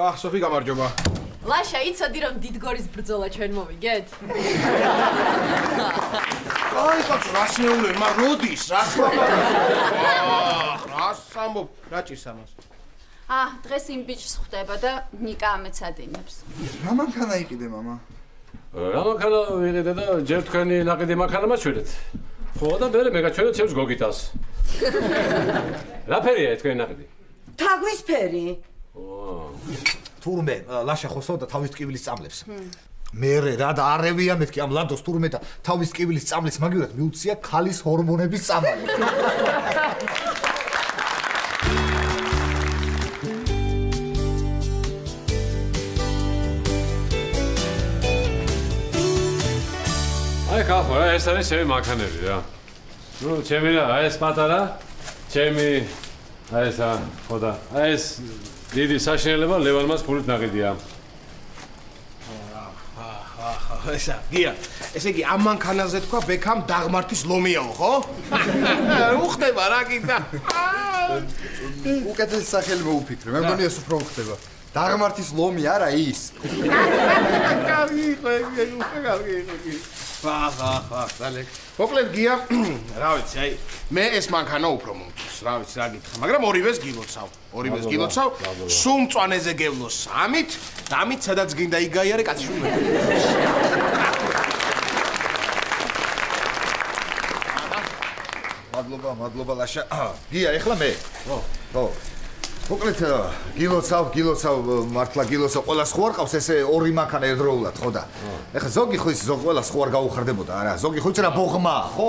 სოფი გამარჯობა. ლაშა, იცოდი რომ დიდგორის ბრძოლა ჩვენ მოვიგეთ? აი, კაცო, რას მეუბნები, მაგრამ როდის, რას ამბობ, რა ჭირს ამას? დღეს იმ ბიჭს ხვდება და ნიკა ამეცადინებს. რა მანქანა იყიდე, მამა? რა მანქანა ვიყიდე და ჯერ თქვენი ნაყიდი მანქანა მაჩვენეთ. ხო და მე მეგაჩვენეთ ჩემს გოგიტას. რა ფერია თქვენი ნაყიდი? თაგვის ფერი. თურმე ლაშა ხოსო და თავის ტკივილის წამლებს. მერე რა და არევია მეთქი ამ ლადოს თურმე და თავის ტკივილის წამლის მაგივრად მიუწია ქალის ჰორმონების წამალი. აი ხალხო რა ეს არის ჩემი მანქანები რა. ნუ ჩემი რა ეს პატარა ჩემი აი ესა ხო და აი ეს დიდი საშინელება ლევანმას ფულით ნაყიდია. ესა გია ესე იგი ამ მანქანაზე თქვა ბექამ დაღმართის ლომიაო ხო? უხდება რა კიდე. უკეთესი სახელი მოუფიქრე. მე მგონი ეს უფრო უხდება. დაღმართის ლომი არა ის. კარგი დალეკ. მოკლედ გია რა ვიცი აი მე ეს მანქანა უფრო მომწონს რა ვიცი რა გითხრა მაგრამ ორივეს გილოცავ სულ მწვანეზე გევლოს ამით და ამით სადაც გინდა იგაიარე კაცშვილი მადლობა ლაშა გია ეხლა მე ხო მოკლედ გილოცავ მართლა გილოცავ ყველას ხო არ ყავს ესე ორი მანქანა ერთდროულად ხო და ეხლა ზოგი ხო ის ზოგი ყველას ხო არ გაუხარდებოდა არა ზოგი ხო იცი რა ბოღმა ხო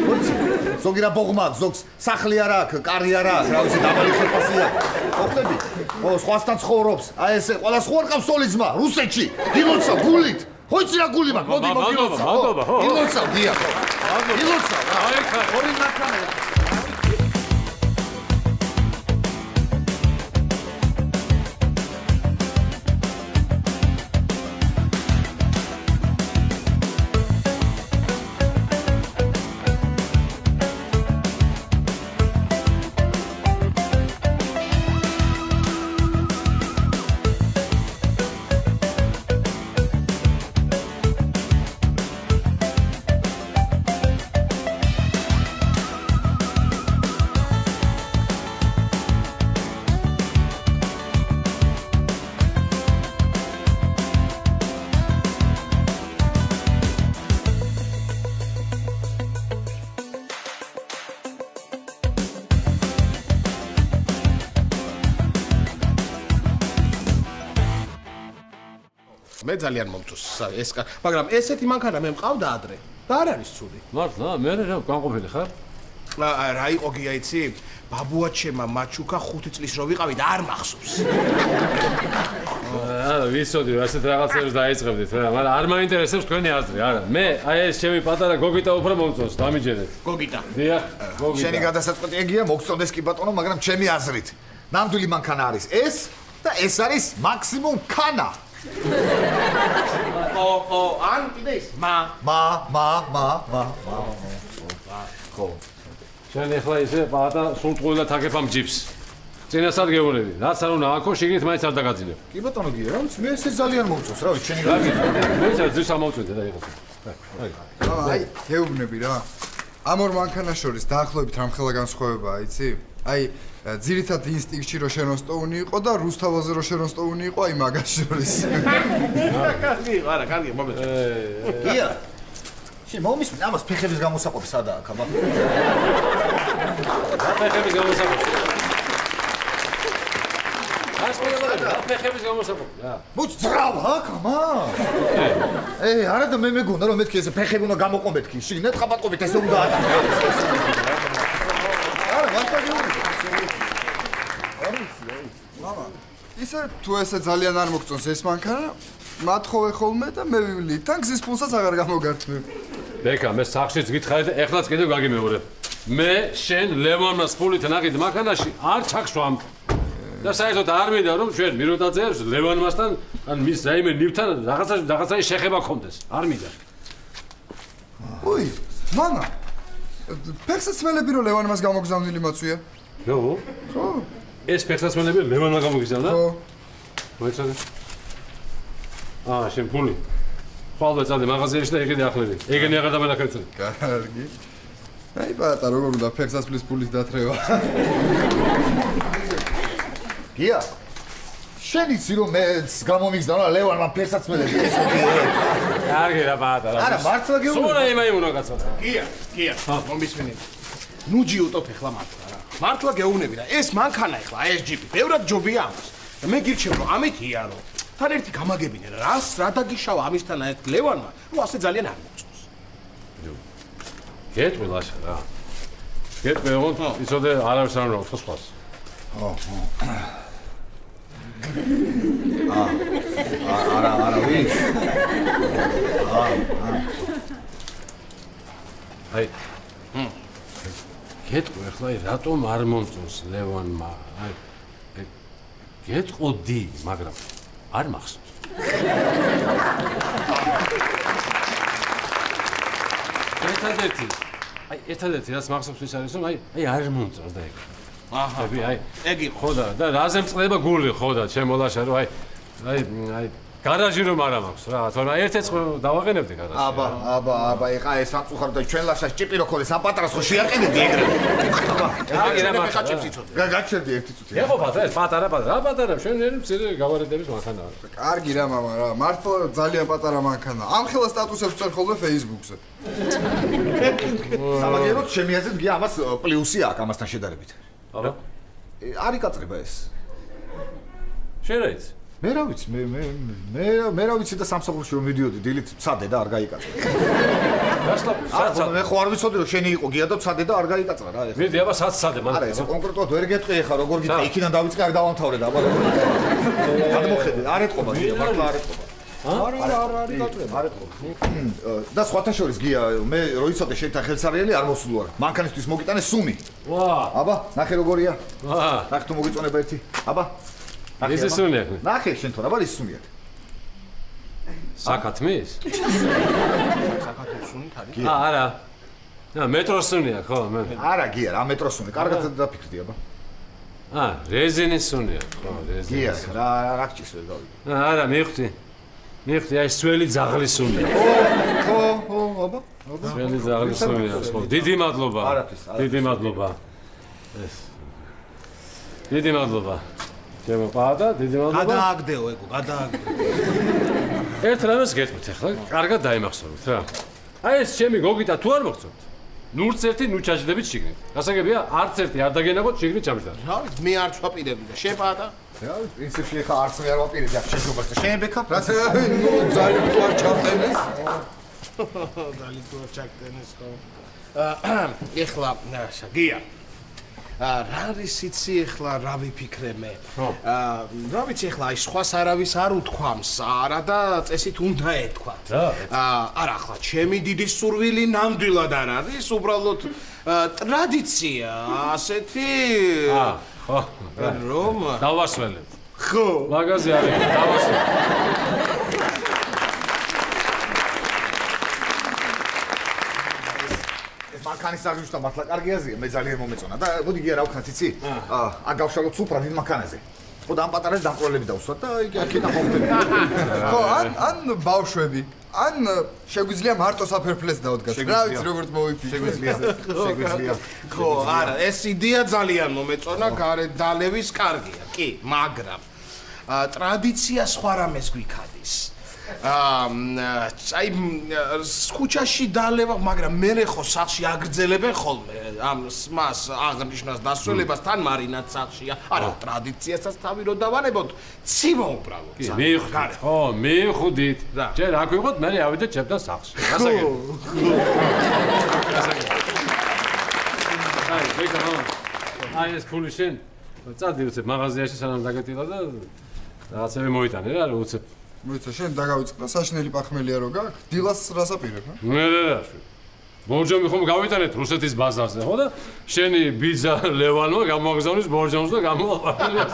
ვიცი ზოგი რა ბოღმა ზოგს სახლი არ აქვს კარი არ აქვს რა ვიცი დაბალი ხელფასია ხო ხტები ხო სხვასთან ცხოვრობს აი ესე ყველას ხო არ ყავს სოლი ძმა რუსეთში გილოცავ გულით ხო იცი რა გული მაქვს მოდი გილოცავ გია ხო გილოცავ აი ხა ორი მანქანა მე ძალიან მომწონს ეს მაგრამ ესეთი მანქანა მე მყავდა ადრე და არ არის ცუდი მართლა მე რა განყოფილი ხარ რა იყო გია იცი ბაბუაჩემა მაჩუკა 5 წლის რო ვიყავი და არ მახსოვს არა ვიცოდი ასეთ რაღაცებს დაიწყებდით რა მაგრამ არ მაინტერესებს თქვენი აზრი არა მე აი ეს ჩემი პატარა გოგიტა უფრო მომწონს დამიჯერეთ გოგიტა დიახ გოგიტა შენი გადასაწყვეტი ეგია მოგწონდეს კი ბატონო მაგრამ ჩემი აზრით ნამდვილი მანქანა არის ეს და ეს არის მაქსიმუმ ქანა ან კიდე ის ხო შენ ახლა ისე პატა სულტყუილად აკეფამ ჯიპს წინასად გეუბნები რაც არ უნდა აქო შიგნით მაინც არ დაგაძინებ კი ბატონო გია რა ვიცი მე ესე ძალიან მომწონს რა ვიცი შენი მე ძირს ამოვწვიდე და იღო აი გეუბნები რა ამ ორ მანქანას შორის დაახლოებით რამხელა განსხვავებაა იცი აი ძირითად ინსტინქტში რო შენოსტოუნი იყო და რუსთავაზე რო შენოსტოუნი იყო აი მაგას შორის კარგი მომეც გია შენ მომისმენ ამას ფეხების გამოსაყოფი სადაა ხაბა ფეხების გამოსაყოფი ფეხების გამოსაყოფი რა მოც ძრავ ხამა არა და მე მეგონა რომ მეთქი ესე ფეხები უნდა გამოყო მეთქი შიგნით ხაბატყობით ესე უნდა არა მართლა მამა ისე თუ ესე ძალიან არ მოგწონს ეს მანქანა მათხოვე ხოლმე და მე ვივლი თან გზის ფულსაც აღარ გამოგართმევ ბეკა მე სახშიც გითხარი და ეხლაც კიდევ გაგიმეორებ მე შენ ლევანმას ფულით ნაყიდ მანქანაში არ ჩახშვამ და საერთოდ არ მინდა რომ ჩვენ მიროტაძეებს ლევანმასთან ან მის რაიმე ნივთან რაღაცა შეხება გქონდეს არ მინდა ოი მამა ფეხსაცმელები რო ლევანმას გამოგზავნილი მოცვია ხო ეს ფეხსაცმელები ლევანმა გამოგიზავნა ხო მოიცადე. შენ ფული. ხვალ წადე მაღაზიაში და ეგენი ახლები. ეგენი აღარ დამანახებწე. კარგი. აი პატარა როგორ უნდა ფეხსაცმლის ფულის დათრევა. გია. შენ იცი რომ მე გამომიგზავნა რა ლევანმა ფეხსაცმელები ეს მოდი. კარგი რა პატარა. არა მართლა გეუბნები. სულ აი უნდა გაცოცხლო. გია, მომისმენით. ნუ ჯიუტობ ეხლა მართლა რა. მართლა გეუბნები რა. ეს მანქანა ეხლა, ეს ჯიპი, ბევრად ჯობია ამას. და მე გირჩევ რომ ამით იარო. თან ერთი გამაგებინე რა, რა დაგიშავა ამისთან ერთ ლევანმა, რომ ასე ძალიან არ მოწონს. გეტყვი ლაშა რა. გეტყვი ოღონდ იცოდე არავის არ უნდა უთხრას ხვალს. არა ვის? აი. გეტყვი ახლა რატომ არ მომწონს ლევანმა? აი გეტყოდი, მაგრამ არ მახსოვს. ერთადერთი რაც მახსოვს ის არის რომ აი არ მომწონს და ეგ. აჰა, აი ეგ იყო. ხო და რაზე მწყდება გული ხო და ჩემოლაშა რომ აი გარაჟი რომ არა მაქვს რა, თორემ ერთ-ერთს დავაყენებდი გარაჟში. აბა, ეხა ეს ამწუხარ და ჩვენ ლაშას ჭიპი რო ხოლე სამ პატარას ხო შეაყენებდი ეგრევე. კარგი რა ხაჭებს იცოდე. გაჩერდი ერთი წუთი. ეყოფათ ეს პატარა, შენ ერი მცირე გავარედების მანქანაა. კარგი რა მამა რა, მართლა ძალიან პატარა მანქანა. ამ ხელა სტატუსებს წერ ხოლმე Facebook-ზე. სამაგეროდ ჩემი აზრით გია ამას პლუსი აქვს ამასთან შედარებით. აბა, არ იკაწრება ეს. შენ რა იცი? მე რა ვიცი, მე რა ვიცი და სამსახურში რომ მიდიოდი დილით ცადე და არ გაიკაწრა. გასწავლე, მე ხო არ ვიცოდი რომ შენი იყო გია და ცადე და არ გაიკაწრა რა ეხლა. მიდი აბა საცადე მან. არა, ეს კონკრეტულად ვერ გეტყვი ეხლა როგორ გიტყვი, იქიდან დავიწყე არ დავამთავრე და აბა როგორ. გადმოხედე, არ ეთყობა გია, მართლა არ ეთყობა. არ ეთყობა. და სხვათა შორის გია, მე რო იცოდე შენთან ხელსარიელი არ მოსულ ვარ. მანქანისთვის მოგიტანე სუნი. ვა! აბა, ნახე როგორია. ვა! ნახე თუ მოგიწონება ერთი. აბა. ეს სუნი აქვს. ნახე შენ თორ, აბა ის სუნი აქვს. საკათმის? საკათმის სუნით არის? არა. მეტროს სუნი აქვს, ხო, მე. არა გია, რა მეტროს სუნი. კარგად დაფიქრდი აბა. რეზინის სუნი აქვს, ხო, რეზინის. გია, რა გჭირს ვერ გავიგე. არა, მივხვდი, აი სველი ძაღლის სუნი. ხო, აბა. სველი ძაღლის სუნი აქვს, ხო. დიდი მადლობა. დიდი მადლობა. ეს. დიდი მადლობა. ჩემო პატა, დიდი მადლობა. გადააგდეო ეგო, გადააგდეო. ერთ რამეს გეტყვით ახლა, კარგად დაიმახსოვრეთ რა. აი ეს ჩემი გოგიტა თუ არ მოგწონთ? ნურც ერთი ნუ ჩაჯდებით შიგნით. გასაგებია, არც ერთი არ დაგენაგოთ შიგნით ჩამჯდა. რა ვიცი, მე არ ვაპირებდი და შენ პატა? რა ვიცი, პრინციპში ხა არც მე არ ვაპირებდი აქ შეჯობას და შენ ბექა? რაც ნუ ძალიან თუ არ ჩავტენეს. ძალიან თუ არ ჩაგდენეს ხო. ეხლა გია. რა არის იცი ეხლა რა ვიფიქრე მე? რა ვიცი ეხლა აი სხვას არავის არ უთქვამს, არა და წესით უნდა ეთქვათ. არა ახლა ჩემი დიდი სურვილი ნამდვილად არ არის, უბრალოდ ტრადიცია ასეთი ხო, რომ დავასველებ. ხო, მაგაზე არის, დავასველებ. მანქანის აღნიშნა მართლა კარგი აზრია, მე ძალიან მომეწონა და მოდი გია რა ვქნათ იცი? აგავშალოთ სუფრად დიდ მანქანაზე. ხო და ამ პატარას დამყროლები დავსვათ და იქიდან მომდები. ხო, ან ბავშვები, ან შეგვიძლია მარტო საფერფლეს დავდგათ. რა ვიცი როგორც მოვიფიქრე. შეგვიძლია. ხო, არა, ეს იდეა ძალიან მომეწონა, გარეთ დალევის კარგია, კი, მაგრამ ტრადიცია სხვა რამეს გვიქადის. აი ქუჩაში დალევა, მაგრამ მე ხო სახში აგრძელებენ ხოლმე ამ მას აღნიშნას დასვენებას თან მარინად სახშია. არა, ტრადიციასაც თავი რო დავანებოთ, ცივა უბრალოდ. მივხვდით, ხო, მივხვდით. ჯერ აქ ვიყოთ, მე ავიდეთ ჩემთან სახში. გასაგები. აი, ვიქა, აი ეს ფული შენ წადი უცებ მაღაზიაში სანამ დაგეტილა და რაღაცები მოიტანე რა, უცებ. მოიცა შენ დაგავიწყდა საშნელი პახმელია რო გაქვს? დილას რას აპირებ, რა? რა. ბორჯომი ხომ გავიტანეთ რუსეთის ბაზარზე, ხო და შენი ბიძა ლევანმა გამოგზავნის ბორჯომს და გამოაყენებს.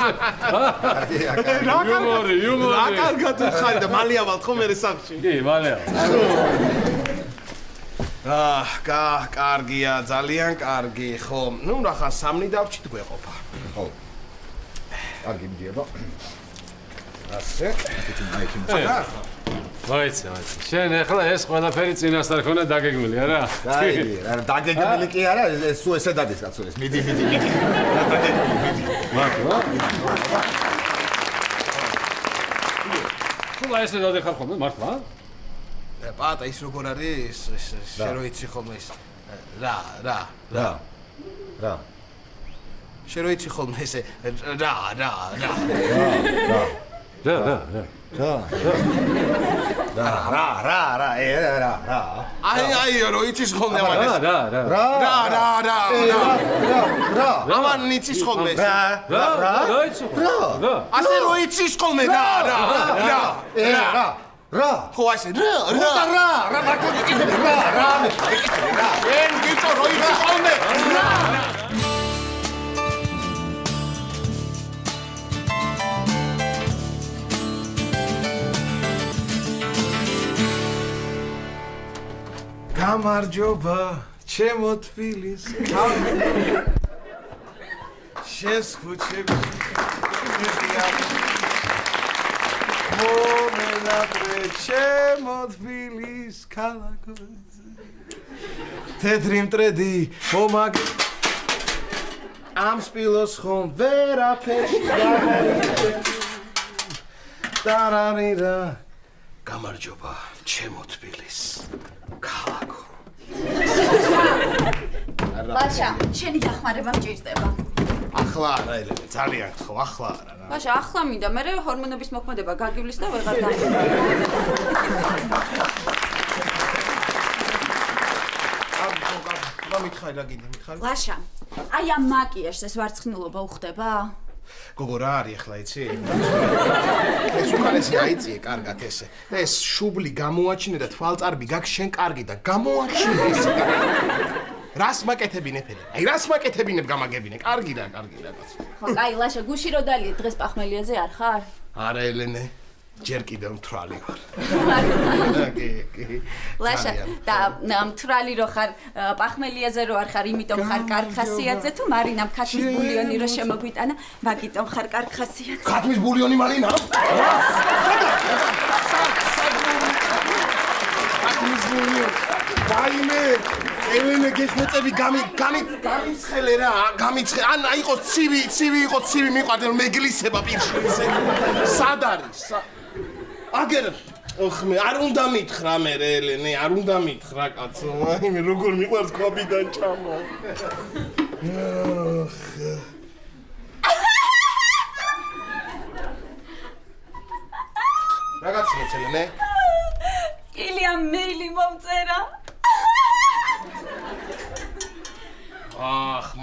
იუმორი. რა კარგად ხარ და მალე ავალთ ხო მე სახში? კი, მალე. კარგია, ძალიან კარგი, ხო. ნუ ნახა სამნი დავჭით გვეყოფა. ხო. კარგი მიდიება. ასე. ვაიცი. შენ ახლა ეს ყველაფერი წინასწარ ხონა დაგეგმილი არა? აი, დაგეგმილი კი არა, ეს სულ ესე დადის კაცო ეს. მიდი. მართლა? თუ ესე დადეხარ ხოლმე მართლა? პატა ის როგორ არის? შენ რო იცი ხოლმე ის რა. შენ რო იცი ხოლმე ესე რა. აი რო იცის ხოლმე ამან ეს რა ამან იცის ხოლმე ეს რა ასე რო იცის ხოლმე რა ხო ასე რა მარტო იცის რა შენ გიწო რო იცის ხოლმე რა გამარჯობა ჩემო თბილის შენს ქუჩებში მომენატრე ჩემო თბილის ქალაქოზე თეთრი მტრედი მომაგ ამ სპილოს ხომ ვერაფერში დარარირა გამარჯობა ჩემო თბილის ქალაქო ლაშა, შენი დახმარება მჭირდება. ახლა არა ელენე, ძალიან ხო, ახლა არა რა. ლაშა, ახლა მინდა, მე ჰორმონების მოქმედება გაგივლის და ვეღარ დამკვირვებ. მითხარი რა გინდა, მითხარი? ლაშა, აი ამ მაკიაჟს ეს ვარცხნილობა უხდება? გოგო რა არის ახლა იცი? ეს უკანესი აიწიე კარგად ესე. და ეს შუბლი გამოაჩინე და თვალწარბი გაქვს შენ კარგი და გამოაჩინე ესე. რას მაკეთებინებ ელენე? აი რას მაკეთებინებ გამაგებინე? კარგი რა კაცო. ხო, კაი, ლაშა, გუში რო დალიე დღეს პახმელიაზე არ ხარ? არა ელენე. ჯერ კიდევ მთვრალი ვარ. კი. ლაშა, და მთვრალი რო ხარ, პახმელიაზე რო არ ხარ, იმიტომ ხარ კარგ ხასიათზე თუ მარინამ ქათმის ბულიონი რო შემოგვიტანა, მაგიტომ ხარ კარგ ხასიათზე. ქათმის ბულიონი მარინა? ქათმის ბულიონი. დაიმე, ელენე გეხმეწები გამიცხელე რა, გამიცხელე. ან აიყოს ცივი იყოს ცივი მიყვარდე რომ მეგლისება პირში ისე. სად არის? აგერ ხმე არ უნდა მითხრა მე ელენე, არ უნდა მითხრა კაცო. აი მე როგორ მიყვარს კვაბიდან ჩამა. რაღაც მეცელენე? ილია მეილი მომწერა.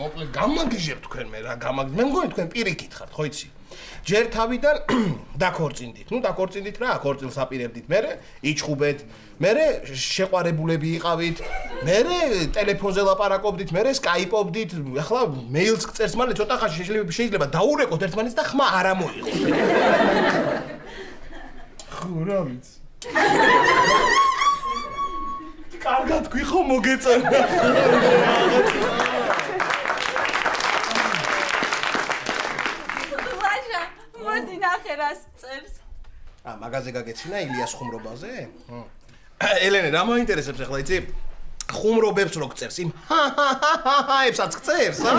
მოკლედ გამაგიჟებ თქვენ მე რა, მე მგონი თქვენ პირიქით ხართ, ხო იცი? ჯერ თავიდან დაქორწინდით. დაქორწინდით რა, ქორწილს აპირებდით. მერე იჩხუბეთ. მერე შეყვარებულები იყავით. მერე ტელეფონზე ლაპარაკობდით, მერე სკაიპობდით. ახლა მეილს გწერს მალე ცოტა ხანში შეიძლება დაურეკოთ ერთმანეთს და ხმა არ ამოიღოთ. ხო რა ვიცი. კარგად გვიხო მოგეწონა. მოდი ნახე რას წერს. მაგაზე გაგეცინა ილიას ხუმრობაზე? ელენე, რა მაინტერესებს ახლა იცი? ხუმრობებს რო გწერს, იმ ჰაებსაც გწერს, ა?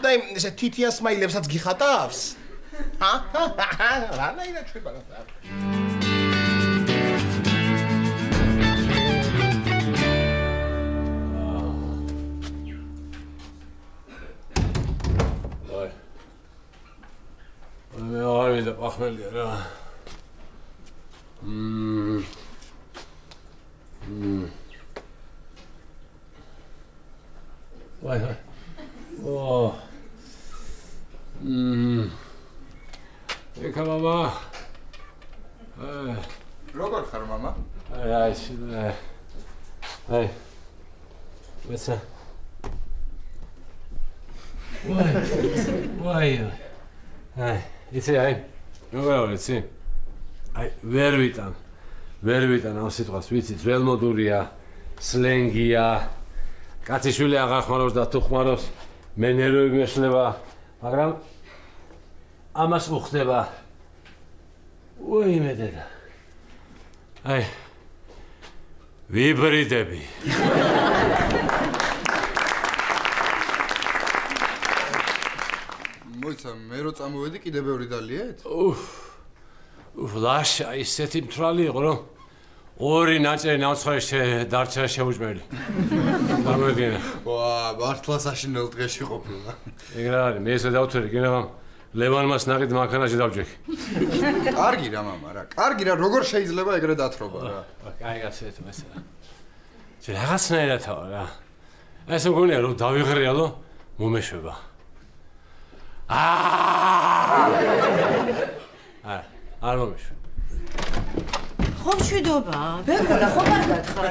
და იმ ესე თითია სმაილებსაც გიხატავს? რანაირად შვება რა? მე არ მინდა პახმელია რა. ვაი. ეკა მამა. როგორ ხარ მამა? აი. მეცა. ვაი. აი. იცი აი, როგორ იცი? აი, ვერ ვიტან ამ სიტყვას, ვიცი, ძველმოდურია, სლენგია. კაციშვილი აღარ ხმარობს და თუ ხმარობს, მე ნერვები მეშლება, მაგრამ ამას უხდება. უიმე დედა. აი. ვიბრიდები. მოიცა, მე რო წამოვედი, კიდე ბევრი დალიეთ? ლაშა, ისეთი მთვრალი იყო, რომ ორი ნაწერი ნავცხარი დარჩა შეუჭმელი. გამოვიდგინე. ვა, მართლა საშინელ დღეში ყოფილა. ეგრე არის, მე ესე დავთვერი, გინდა ლევანმას ნაყიდ მანქანაში დავჯექი. კარგი რა მამა რა. კარგი რა, როგორ შეიძლება ეგრე დათრობა რა. აი გასეთ მესა. რაღაცნაირად რა. ესე მგონია რომ დავიღრიალო მომეშვება. არ მომეშვება. ხო მშვიდობა, ბეკოლა ხო არ გათხარ?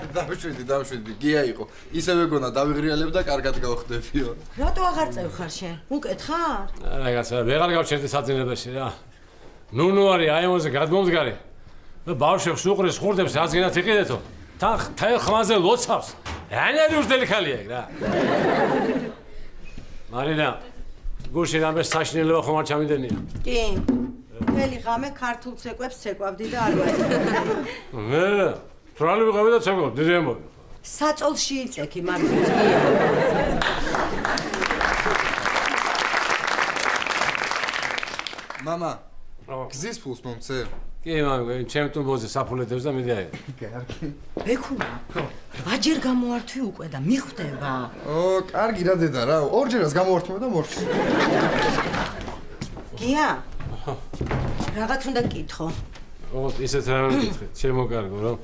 დავშვიდი, გია იყო. ისევე გონა დავიღრიალებ და კარგად გავხდებიო. რატო აღარ წევხარ შენ? უკეთხარ? რაღაცა ვეღარ გავჩერდი საძინებელში რა. ნუნუ არის აემოზე გადმომდგარი. და ბავშვებს უყრის ხურდებს რაც გინდათ იყიდეთო. თან ხმაზე ლოცავს. ანერიუს დელიქალია ეგ რა. მარინა, გუშინ ამბე საშინელება ხომ არ ჩამიდენია? კი. მთელი ღამე ქართულ ცეკვებს ცეკვავდი და არ ვაძლევდი. მე თრალი ვიყავი და ცეკვავდი, დიდი ამბობი. საწოლში იწექი მართვის გია. მამა, გზის ფულს მომცე? კი, მამი, ჩემ ტუმბოზე საფულეთებს და მიდი აი. კარგი. ბეკულა. 8 ჯერ გამოართვი უკვე და მიხვდება. კარგი რა დედა რა. ორჯერაც გამოვართმევ და მორჩი. გია. რაღაც უნდა გკითხო. ისეთ რამე მკითხე, ჩემო კარგო, რომ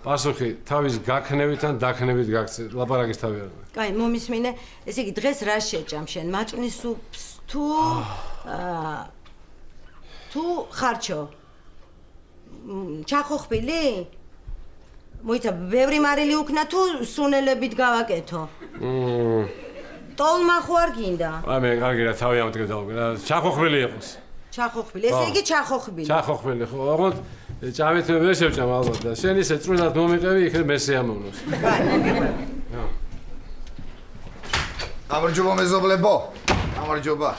პასუხი თავის გაქნევით ან დაქნევით გაქცე, ლაპარაკის თავი არ. კაი, მომისმინე, ესე იგი დღეს რა შეჭამ შენ? მაწვნის სუპს თუ ხარჩო? ჩახოხბილი? მოიცა, ბევრი მარილი უკნა თუ სუნელებით გავაკეთო? ტოლმა ხო არ გინდა? მე კარგი რა თავი ამდგე დავუგე, ჩახოხბილი იყოს. ჩახოხბილი, ესე იგი ჩახოხბილი. ჩახოხბილი ხო, ოღონდ ჭამით მე ვერ შევჭამ ალბათ და შენ ისე წვრილად მომიყევი, იქ მესე ამოვნოს. გამარჯობა მეზობლებო. გამარჯობა.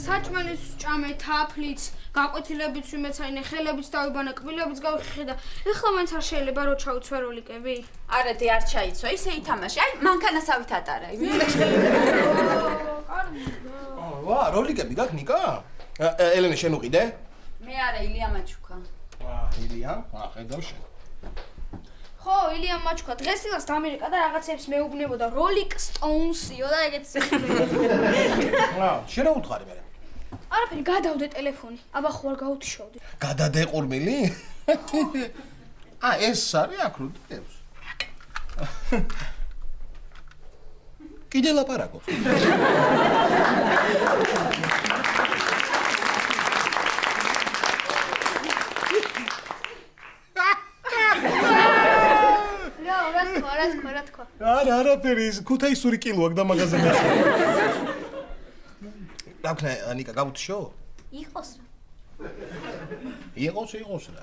საჭმელის ჭამე თაფლიც, გაკვეთილებიც ვიმეცაინე, ხელებიც დავიბანე, კბილებიც გავიხიხე და ეხლა მაინც არ შეიძლება რომ ჩავიცვა როლიკები? არა, დი არ ჩაიცვა, ისე ითამაშე. აი, მანქანასავით ატარე. ვა, როლიკები გაქვს ნიკა? ელენე შენ უყიდე? მე არა, ილია მაჩუკა. ილია? ხედავ შენ. ხო, ილია მაჩუკა დღეს ილას დამირეკა და რაღაცებს მეუბნებოდა როლიკ სტოუნსიო და ეგეც შენ რა უთხარი მე? არაფერი, გადავდე ტელეფონი. აბა ხო არ გაუთიშავდი. გადადე ყურმილი? ეს არის აკრუტებს. კიდე ლაპარაკობს. რა თქვა? არაფერი, ქუთაისური კილო აქვს და მაღაზია. დაგქნა ნიკა გავუთიშო? იყოს რა. იყოს რა.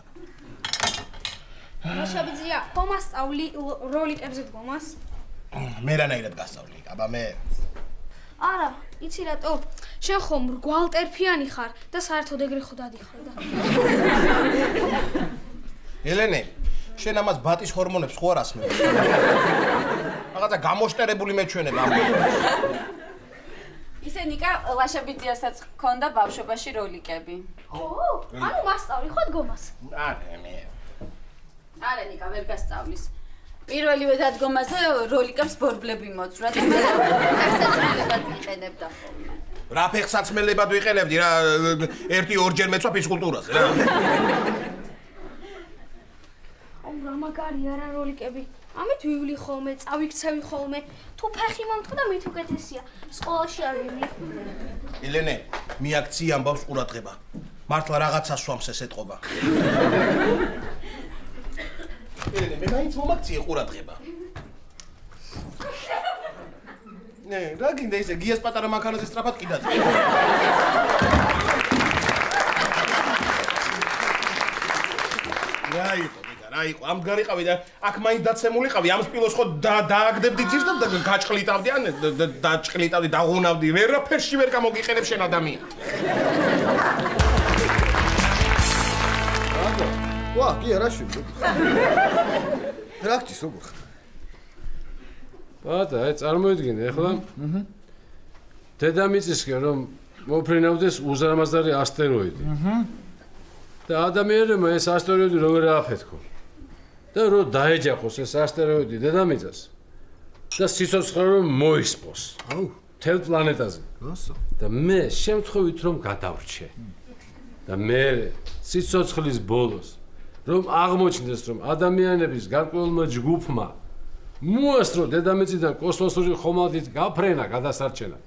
რაშაბიძია, ხომ ასწავლი როლიკებზე დგომას? მე რანაირად გასწავლი? აბა მე არა, იცი რატო? შენ ხომ რგვალტერფიანი ხარ და საერთოდ ეგრე ხო დადიხარ და. ელენე, შენ ამას ბატის ჰორმონებს ხო არ ასმევ? რაღაცა გამოშტერებული მეჩვენება ამ. ისე ნიკა ლაშაბიძიასაც ჰქონდა ბავშვობაში როლიკები. ო, ანუ მასწავლი ხო დგომას? არა, მე. არა, ნიკა ვერ გასწავლის. პირველივე დადგომაზე როლიკებს ბორბლები მოძვრა და მე ფეხსაცმელებად ვიყენებდა ხოლმე. რა ფეხსაცმელებად ვიყენებდი რა? 1-2 მეცვა ფიზკულტურაზე რა. რა მაგარია რა როლიკები. ამით ვივლი ხოლმე, წავიქცევი ხოლმე. თუ ფეხი მომთხდა მით უკეთესია. სკოლაში არ ვივლი. ელენე, მიაქცი ამბავს ყურადღება. მართლა რაღაცა სვამს ეს ეთყობა. ელენე, მე მაინც მომაქციე ყურადღება. რა გინდა ისე გიას პატარა მანქანაზე სწრაფად კიდაც. რა იყო, ამ გარიყავი და აქ მაინც დაცემულიყავი, ამ სპილოს ხო დააგდებდი ძირს და გაჭყლიტავდი, ან დაჭყლიტავდი, დაღუნავდი, ვერაფერში ვერ გამოგიყენებ შენ ადამიანი. ვა, გია რა შვი? რა გჭირს როგორ ხარ? ბატა, აი წარმოიდგინე ახლა. დედამიწისკენ რომ მოფრინავდეს უზარმაზარი ასტეროიდი. და ადამიანებმა ეს ასტეროიდი როგორ ააფეთქო? და რომ დაეჯახოს ეს ასტეროიდი დედამიწას და სიცოცხლე რომ მოისპოს. აუ, მთელ პლანეტაზე. რასო? და მე შემთხვევით რომ გადავრჩე. და მე სიცოცხლის ბოლოს რომ აღმოჩნდეს რომ ადამიანების გარკვეულმა ჯგუფმა მოასწრო დედამიწიდან კოსმოსური ხომალდით გაფრენა გადასარჩენა.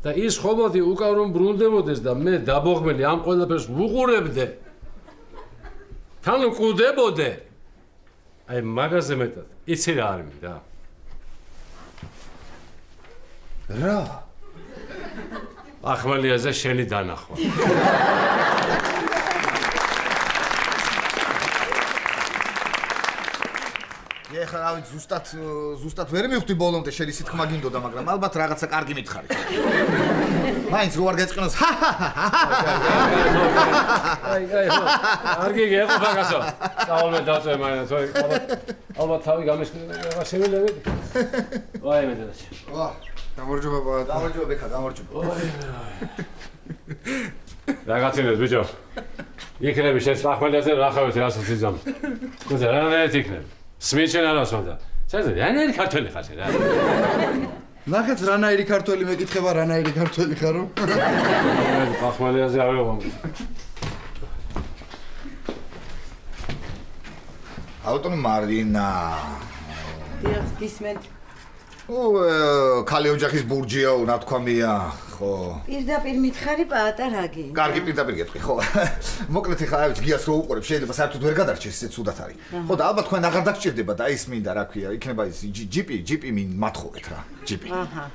და ის ხომალდი უკან რომ ბრუნდებოდეს და მე დაბოღმელი ამ ყველაფერს ვუყურებდე. თან ვკვდებოდე. აი მაგაზე მეტად იცი რა არ მინდა? რა? ახმელიაზე შენი დანახვა. ეხლა რავი ზუსტად ვერ მივხვდი ბოლომდე შენი სიტყვა გინდოდა, მაგრამ ალბათ რაღაცა კარგი მითხარი. მაინც რო არ გეწყინოს. აი, კარგი გეყო ბაგასო. სავალმე დაწვე მაინც, ალბათ თავი გამიშკება შემიძლია. ვაი მე დედაში. ვა, გამარჯობა ბატონო. გამარჯობა ბექა, გამარჯობა. რაღაცინეს ბიჭო. იქნები შენ ახმელიაზე რახავეთ რასაც იზამ. კუზა რანაირად იქნები? სმიჩენ არას უნდა. საერთოდ რანაირი ქართველი ხარ შენ რა? ნახეთ რანაირი ქართველი მეკითხება რანაირი ქართველი ხარო? ახმელიაზე არ ვიყავ. ავტომ მარინა. დიახ, გისმენთ. ქალი ოჯახის ბურჯია, რა თქვა მია, ხო. პირდაპირ მითხარი პაატა რა გინდა? კარგი პირდაპირ გეტყვი, ხო. მოკლედ ხა აი გიას რო უყურებ, შეიძლება საერთოდ ვერ გადარჩეს, ისე ცუდად არის. ხო და ალბათ თქვენ აღარ დაგჭირდება და ის მინდა რა ქვია, იქნება ის ჯიპი მინ მათხოვეთ რა, ჯიპი. აჰა,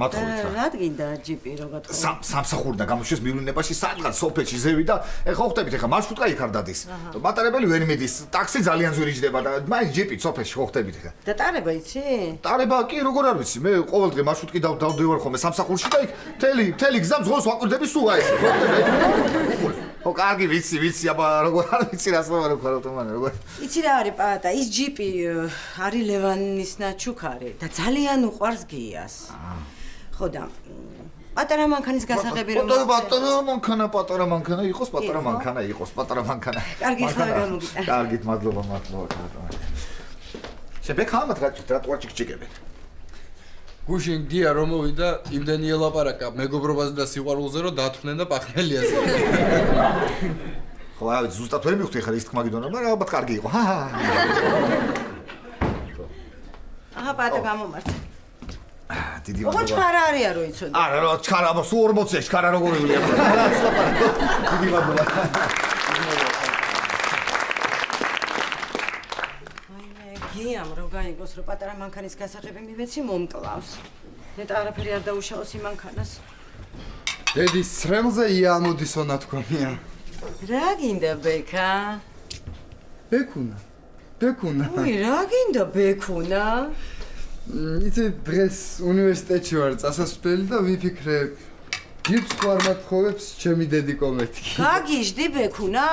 მათხოვეთ რა. რა გინდა ჯიპი რო გათხოვე? სამსახურიდან გამოშვეს მივლინებაში სადღაც სოფელში ზევი და ეხა ხვდებით ეხა მარშრუტკა იქ არ დადის. მატარებელი ვერ მიდის, ტაქსი ძალიან ძვირი ჯდება და მაინც ჯიპი სოფელში ხვდებით ეხა. და ტარება იცი? ტარება კი როგორ არ ვიცი, მე ყოველდღე მარშრუტკი დავდივარ ხოლმე სამსახურში და იქ მთელი გზა მძღოლს ვაკვირდები სულ აი ეს. ხო, კარგი ვიცი, აბა როგორ არ ვიცი რას ვარ თუმან როგორ. იცი რა არის პაატა, ის ჯიპი არის ლევანის ნაჩუქარი და ძალიან უყვარს გიას. ხო და პატარა მანქანის გასაღები რომ პატარა მანქანა იყოს, პატარა მანქანა. კარგით ხარ გამოგიტან. კარგით, მადლობა. შებექამათ რა ტრატუარში გჭიკებენ. გუშინ გია რომ მოვიდა, იმდენი ელაპარაკა მეგობრობაზე და სიყვარულზე, რომ დათვლნენ და პახმელიაზე. ხო, აი ზუსტად ვერ მივხვდი ხარ ის თქმა გიდონა, მაგრამ ალბათ კარგი იყო. აჰა, პაატა გამომართ. დიდი მადლობა. ხო, ჩქარა არია რო იცოდი. არა, რა ჩქარა, აბა სულ 40-ია, ჩქარა როგორ ვიყია. დიდი მადლობა. გიამ რო გაიგოს რომ პატარა მანქანის გასაღები მივეცი მომკლავს. ნეტა არაფერი არ დაუშაოს იმ მანქანას. დედის სრემლზე იამოდისო ნათქვამია. რა გინდა ბექა? ბექუნა. უი, რა გინდა ბექუნა? იცი დღეს უნივერსიტეტში ვარ წასასვლელი და ვიფიქრე ჯიპს ხარ მათხოვებს ჩემი დედი კომეთი. გაგიჟდი ბექუნა?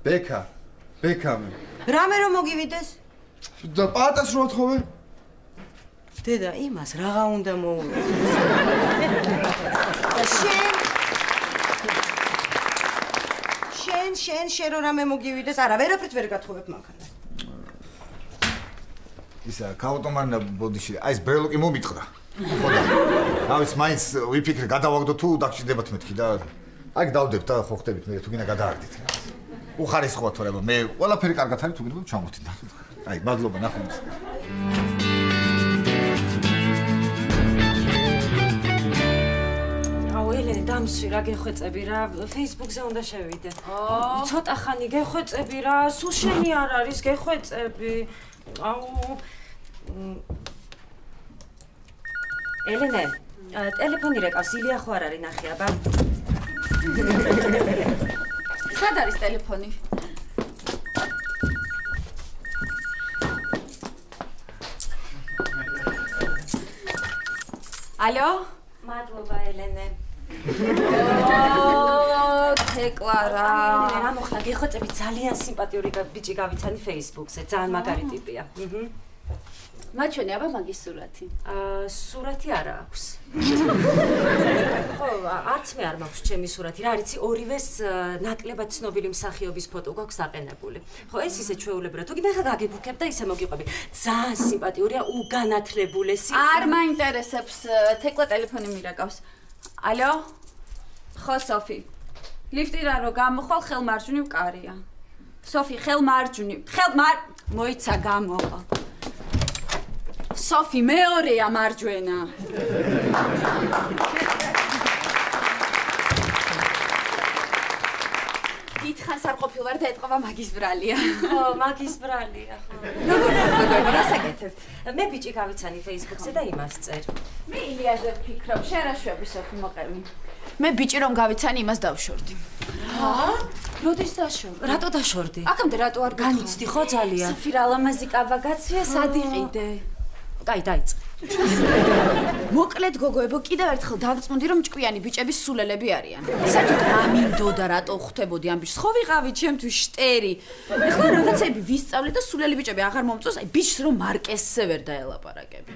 ბექამე. რამე რომ მოგივიდეს? და პატას რო მათხოვე? დედა, იმას რაღა უნდა მოუვიდეს. და შენ რო რამე მოგივიდეს, არა, ვერაფრით ვერ გათხოვებ მანქანას. ისა გაუტომარნა ბოდიში, აი ეს ბრელოკი მომიტყდა. ხო და რავის მაინც ვიფიქრე გადავაგდო თუ დაგჭირდებათ მეთქი და აი დავდებ და ხო ხდებით მე თუ გინდა გადაარდით. უხარისხოა თორემ მე ყველაფერი კარგად არის თუ გინდა ჩამოვთით. აი მადლობა ნახოთ. ელენე დამსვი რა გეხვეწები რა Facebook-ზე უნდა შევიდე. ცოტა ხანი გეხვეწები რა, სულ შენი არ არის გეხვეწები. ელენე, ტელეფონი რეკავს, ილია ხო არ არის ნახე აბა. სად არის ტელეფონი? ალო? მადლობა ელენე. თეკლარა. რა მოხდა? გეხოცები ძალიან სიმპათიური ბიჭი გავიცანი Facebook-ზე, ძალიან მაგარი ტიპია. მაჩვენე აბა მაგის სურათი. სურათი არა აქვს. ხო, არც მე არ მაქვს ჩემი სურათი. რა არიცი, ორივეს ნაკლებად ცნობილი მსახიობის ფოტო გვაქვს აყენებული. ხო, ეს ისე ჩვეულებრივად. თუ კიდე ხა გაგიბუქებ და ისე მოგიყვები. ძალიან სიმპათიურია, უგანათლებულესი. არ მაინტერესებს, თეკლა ტელეფონი მირაკავს. ალო? ხო, სოფი. ლიფტი რა რო გამოხვალ, ხელმარჯვნივ კარია. სოფი, ხელმარჯვნივ. მოიცა გამოყო. სოფი, მეორეა მარჯვენა. დიდხანს არ ყოფილვარ და ეტყობა მაგის ბრალია. ხო, მაგის ბრალია, ხო. როგორ გასაკეთებთ? მე ბიჭი გავიცანი Facebook-ზე და იმას წერ. მე ილიაზე ვფიქრობ, შენ რა შვები სოფი მოყევი. მე ბიჭი რომ გავიცანი, იმას დავშორდი. როდის დაშორდი? რატო დაშორდი? აქამდე რატო არ განიცდი ხო ძალიან? სოფი რა ლამაზი კაბა გაცვია, სად იყიდე? კაი, დაიწყე. მოკლედ გოგოებო, კიდევ ერთხელ დავწმუნდი რომ ჭკვიანი ბიჭების სულელები არიან. საერთოდ რა მინდოდა რატო ხვდებოდი ამ ბიჭს? ხო ვიყავი ჩემთვის შტერი. ეხლა რაღაცები ვისწავლე და სულელი ბიჭები აღარ მომწონს, აი ბიჭს რომ მარკესზე ვერ დაელაპარაკები.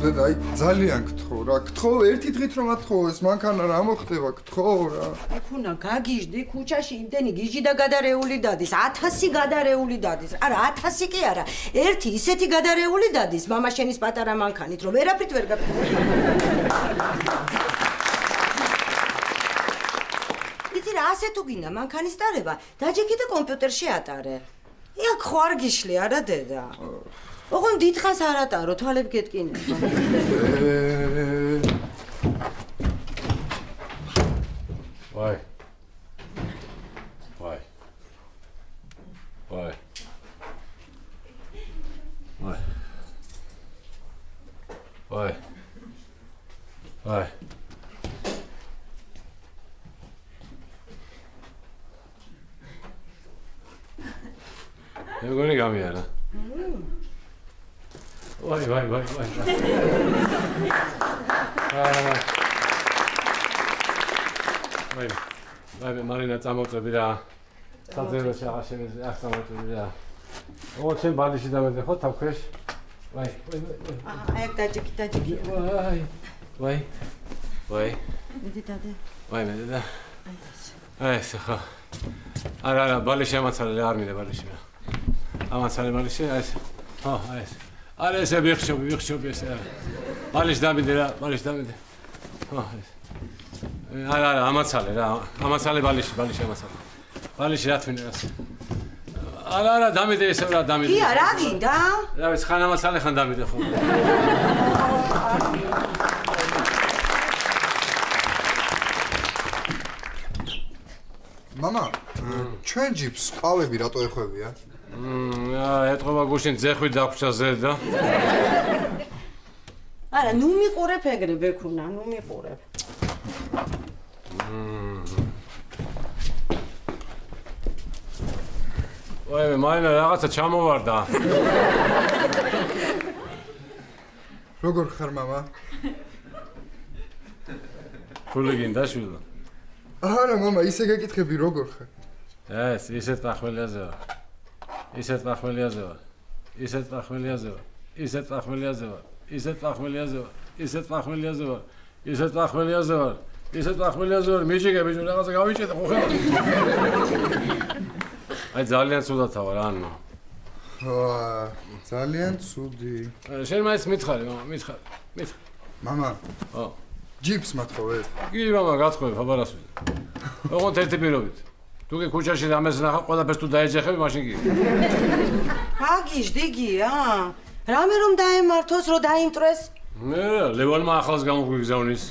დედა, აი ძალიან გთხოვ რა, გთხოვ ერთი დღით რომ ათხოვეს, მანქანა რა მოხდება, გთხოვ რა. ექუნა გაგიჟდი ქუჩაში იმდენი გიჟი და გადარეული დადის, 1000 გადარეული დადის. არა, 1000 კი არა, ერთი ისეთი გადარეული დადის მამა შენის პატარა მანქანით, რომ ვერაფრით ვერ გაფიქრე. იცი რა, ასე თუ გინდა მანქანის დარება, დაჯექი და კომპიუტერში ატარე. იქ ხო არ გიშლი არა დედა. ოღონდ დიდხანს არ ატარო, თვალები გეტკინება. ვაი. ვაი. ვაი. ვაი. ვაი. ვაი. როგორი გამიარა? ვაი. ვაი, მარინა წამოწები რა. საძეროში აღარ შემეძლო, არ წამოწები რა. ო, შენ ბალიში დამეძე ხო თავქვეშ? ვაი. აი, აქ დაჯექი. ვაი. მიდი დადე. ვაი, მე და. აი, ეს ხო. არა, ბალიში ამაცალე არ მინდა ბალიში რა. ამაცალე ბალიში, აი ეს. ხო, აი ეს. არა ესე ვიხშობი ესე არა. ბალიში დამიდე რა, ბალიში დამიდე. ხო, ეს. არა, ამაცალე რა. ამაცალე ბალიში ამაცალე. ბალიში რა თვინე რას. არა, დამიდე ესე რა დამიდე. კი, რა გინდა? რა ვიცი, ხან ამაცალე ხან დამიდე ხო. მამა, ჩვენ ჯიპს ყავები რატო ეხვევია? ეტყობა გუშინ ძეხვი დაგვრჩა ზედა. არა, ნუ მიყურებ ეგრე ბექუნა, ნუ მიყურებ. ვაი, მაინა რაღაცა ჩამოვარდა. როგორ ხარ მამა? ფული გინდა შვილო? არა მამა, ისე გეკითხები როგორ ხარ? ეს ისეთ პახმელიაზე ვარ. ისეთ პახმელიაზე ვარ. მიჭიგე ბიჭო რაღაცა გავიჭედე ხო ხედავ. აი ძალიან ცუდათა ვარ ანუ. ძალიან ცუდი. შენ მაინც მითხარი მამა, მითხარი. მამა. ხო. ჯიპს მათხოვეთ? კი მამა, გათხოვებ, აბარას ვიდე. ოღონდ ერთი პირობით. თუ კი ქუჩაში რამეს ნახავ, ყველაფერს თუ დაეჯახები, მაშინ კი. გაგიჟდი გია? რამე რომ დაემართოს, რომ დაიმტრეს? მე ლევანმა ახალს გამოგვიგზავნის.